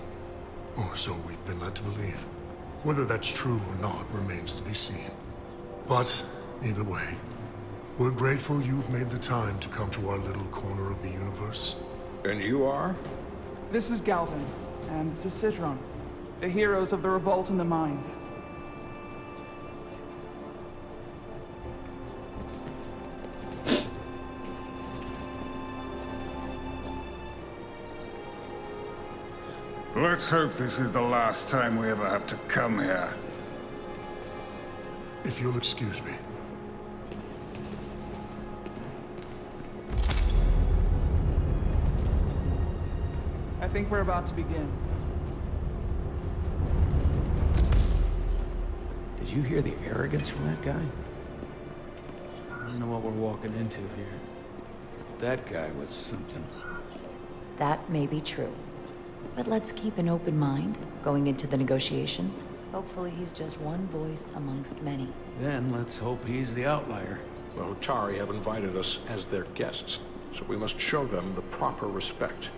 Or so we've been led to believe. Whether that's true or not remains to be seen. But, either way, we're grateful you've made the time to come to our little corner of the universe. And you are? This is Galvin, and this is Citron, the heroes of the revolt in the mines. Let's hope this is the last time we ever have to come here. If you'll excuse me. I think we're about to begin. Did you hear the arrogance from that guy? I don't know what we're walking into here. But that guy was something. That may be true. But let's keep an open mind going into the negotiations. Hopefully he's just one voice amongst many. Then let's hope he's the outlier. The Hotari have invited us as their guests, so we must show them the proper respect.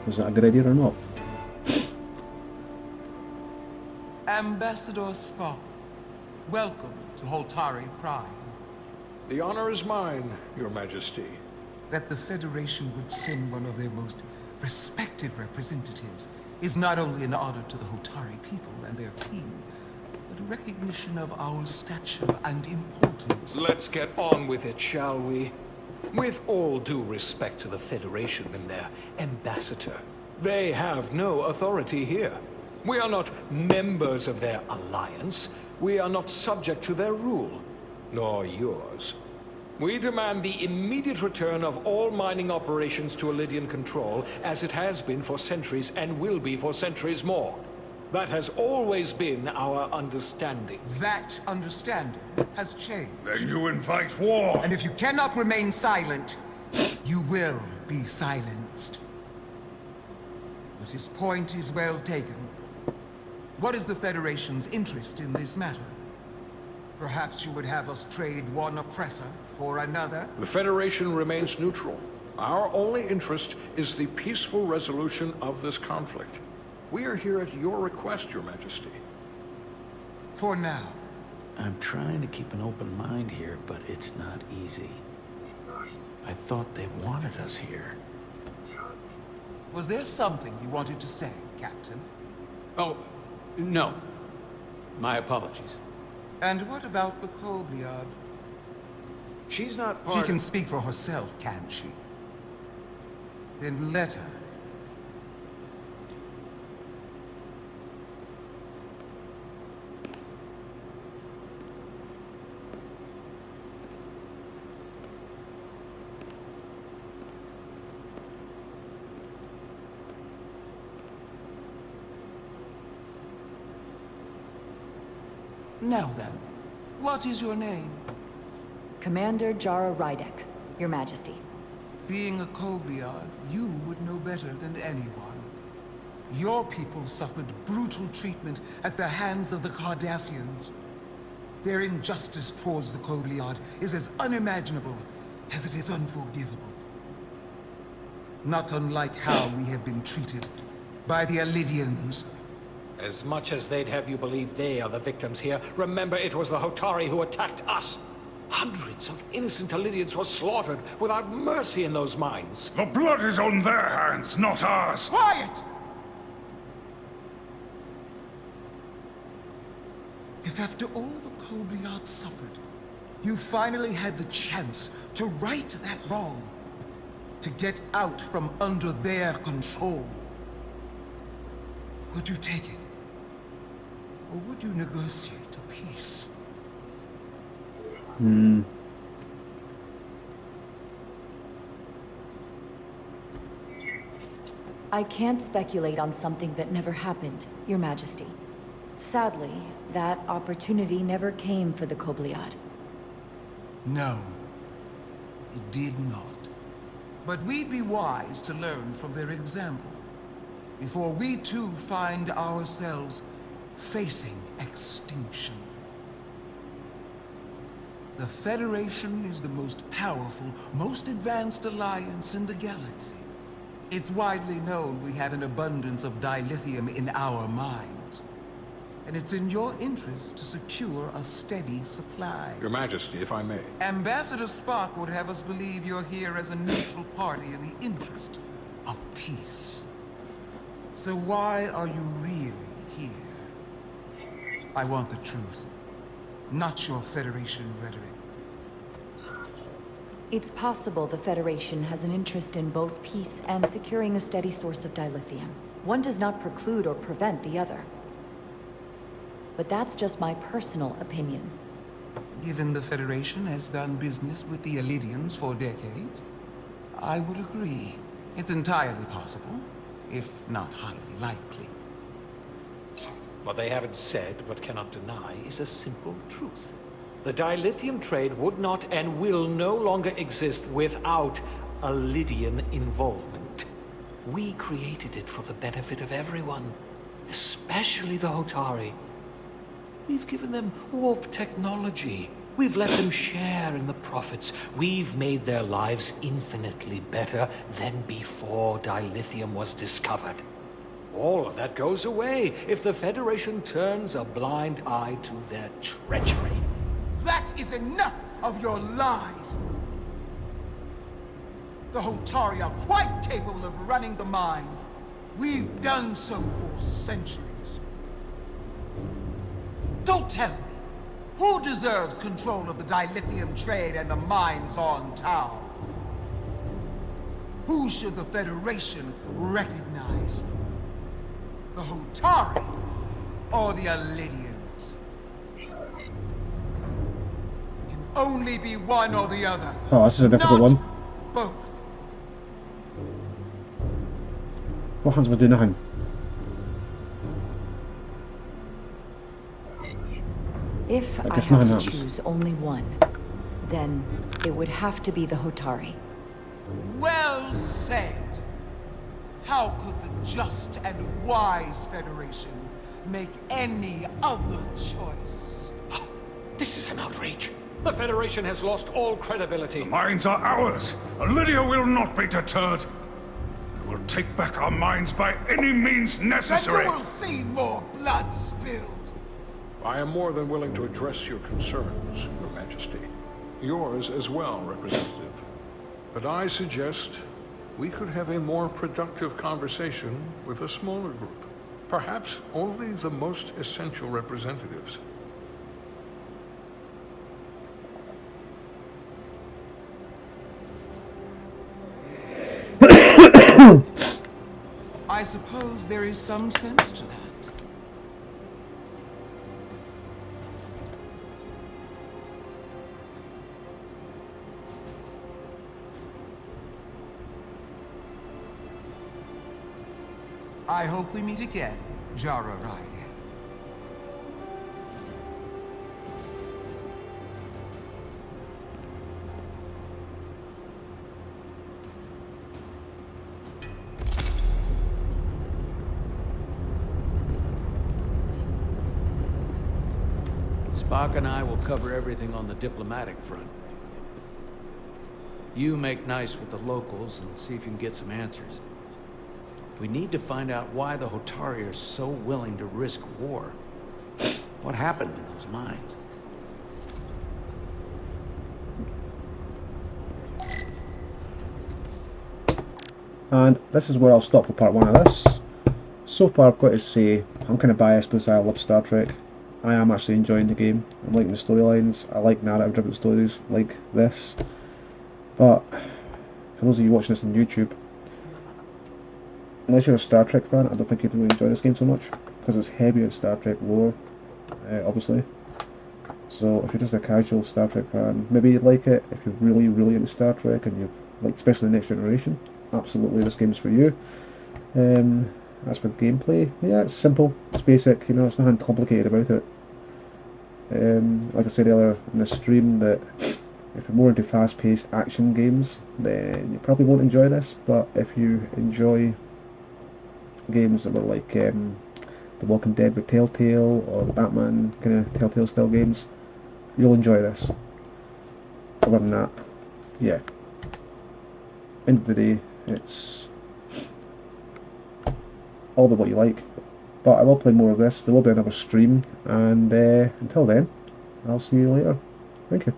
Was that a good idea or not? Ambassador Spock, welcome to Holtari Prime. The honor is mine, Your Majesty. That the Federation would send one of their most respected representatives is not only an honor to the Hotari people and their king, but a recognition of our stature and importance. Let's get on with it, shall we? With all due respect to the Federation and their ambassador, they have no authority here. We are not members of their alliance. We are not subject to their rule, nor yours. We demand the immediate return of all mining operations to Illydian control, as it has been for centuries and will be for centuries more. That has always been our understanding. That understanding has changed. Then you invite war! And if you cannot remain silent, you will be silenced. But his point is well taken. What is the Federation's interest in this matter? Perhaps you would have us trade one oppressor for another? The Federation remains neutral. Our only interest is the peaceful resolution of this conflict. We are here at your request, Your Majesty. For now. I'm trying to keep an open mind here, but it's not easy. I thought they wanted us here. Was there something you wanted to say, Captain? Oh, no. My apologies. And what about the Kobliad? She's not part She can speak for herself, can't she? Then let her. Now then, what is your name? Commander Jara Rydek, Your Majesty. Being a Kobliad, you would know better than anyone. Your people suffered brutal treatment at the hands of the Cardassians. Their injustice towards the Kobliad is as unimaginable as it is unforgivable. Not unlike how we have been treated by the Alidians. As much as they'd have you believe they are the victims here, remember it was the Hotari who attacked us. Hundreds of innocent Alidians were slaughtered without mercy in those mines. The blood is on their hands, not ours! Quiet! If after all the Kobliad suffered, you finally had the chance to right that wrong, to get out from under their control, would you take it? Or would you negotiate a peace? I can't speculate on something that never happened, Your Majesty. Sadly, that opportunity never came for the Kobliad. No, it did not. But we'd be wise to learn from their example, before we too find ourselves facing extinction. The Federation is the most powerful, most advanced alliance in the galaxy. It's widely known we have an abundance of dilithium in our mines. And it's in your interest to secure a steady supply. Your Majesty, if I may. Ambassador Spock would have us believe you're here as a neutral party in the interest of peace. So why are you really here? I want the truth, not your Federation rhetoric. It's possible the Federation has an interest in both peace and securing a steady source of dilithium. One does not preclude or prevent the other. But that's just my personal opinion. Given the Federation has done business with the Alidians for decades, I would agree. It's entirely possible, if not highly likely. What they haven't said, but cannot deny, is a simple truth. The dilithium trade would not and will no longer exist without Alidian involvement. We created it for the benefit of everyone, especially the Hotari. We've given them warp technology. We've let them share in the profits. We've made their lives infinitely better than before dilithium was discovered. All of that goes away if the Federation turns a blind eye to their treachery. That is enough of your lies! The Hotari are quite capable of running the mines. We've done so for centuries. Don't tell me, who deserves control of the dilithium trade and the mines on Tau? Who should the Federation recognize? The Hotari or the Alidians? It can only be one or the other. Oh, this is a difficult Not one. both. What happens if I do nothing? If I guess have nothing to happens. choose only one, then it would have to be the Hotari. Well said. How could the just and wise Federation make any other choice? This is an outrage. The Federation has lost all credibility. The mines are ours. Lydia will not be deterred. We will take back our mines by any means necessary. And you will see more blood spilled. I am more than willing to address your concerns, Your Majesty. Yours as well, Representative. But I suggest we could have a more productive conversation with a smaller group. Perhaps only the most essential representatives. I suppose there is some sense to that. I hope we meet again, Jara Ryder. Spock and I will cover everything on the diplomatic front. You make nice with the locals and see if you can get some answers. We need to find out why the Hotari are so willing to risk war. What happened to those mines? And this is where I'll stop for part 1 of this. So far I've got to say, I'm kind of biased because I love Star Trek. I am actually enjoying the game. I'm liking the storylines. I like narrative driven stories like this. But for those of you watching this on YouTube, unless you're a Star Trek fan, I don't think you'd really enjoy this game so much, because it's heavy on Star Trek lore, obviously. So if you're just a casual Star Trek fan, maybe you'd like it. If you're really, really into Star Trek and you like, especially the Next Generation, absolutely this game's for you. As for gameplay, yeah, it's simple, it's basic, you know, it's nothing complicated about it. Like I said earlier in the stream, that if you're more into fast-paced action games, then you probably won't enjoy this. But if you enjoy games that were like The Walking Dead with Telltale, or the Batman kind of Telltale style games, you'll enjoy this. Other than that, yeah. End of the day, it's all about what you like. But I will play more of this. There will be another stream, and until then, I'll see you later. Thank you.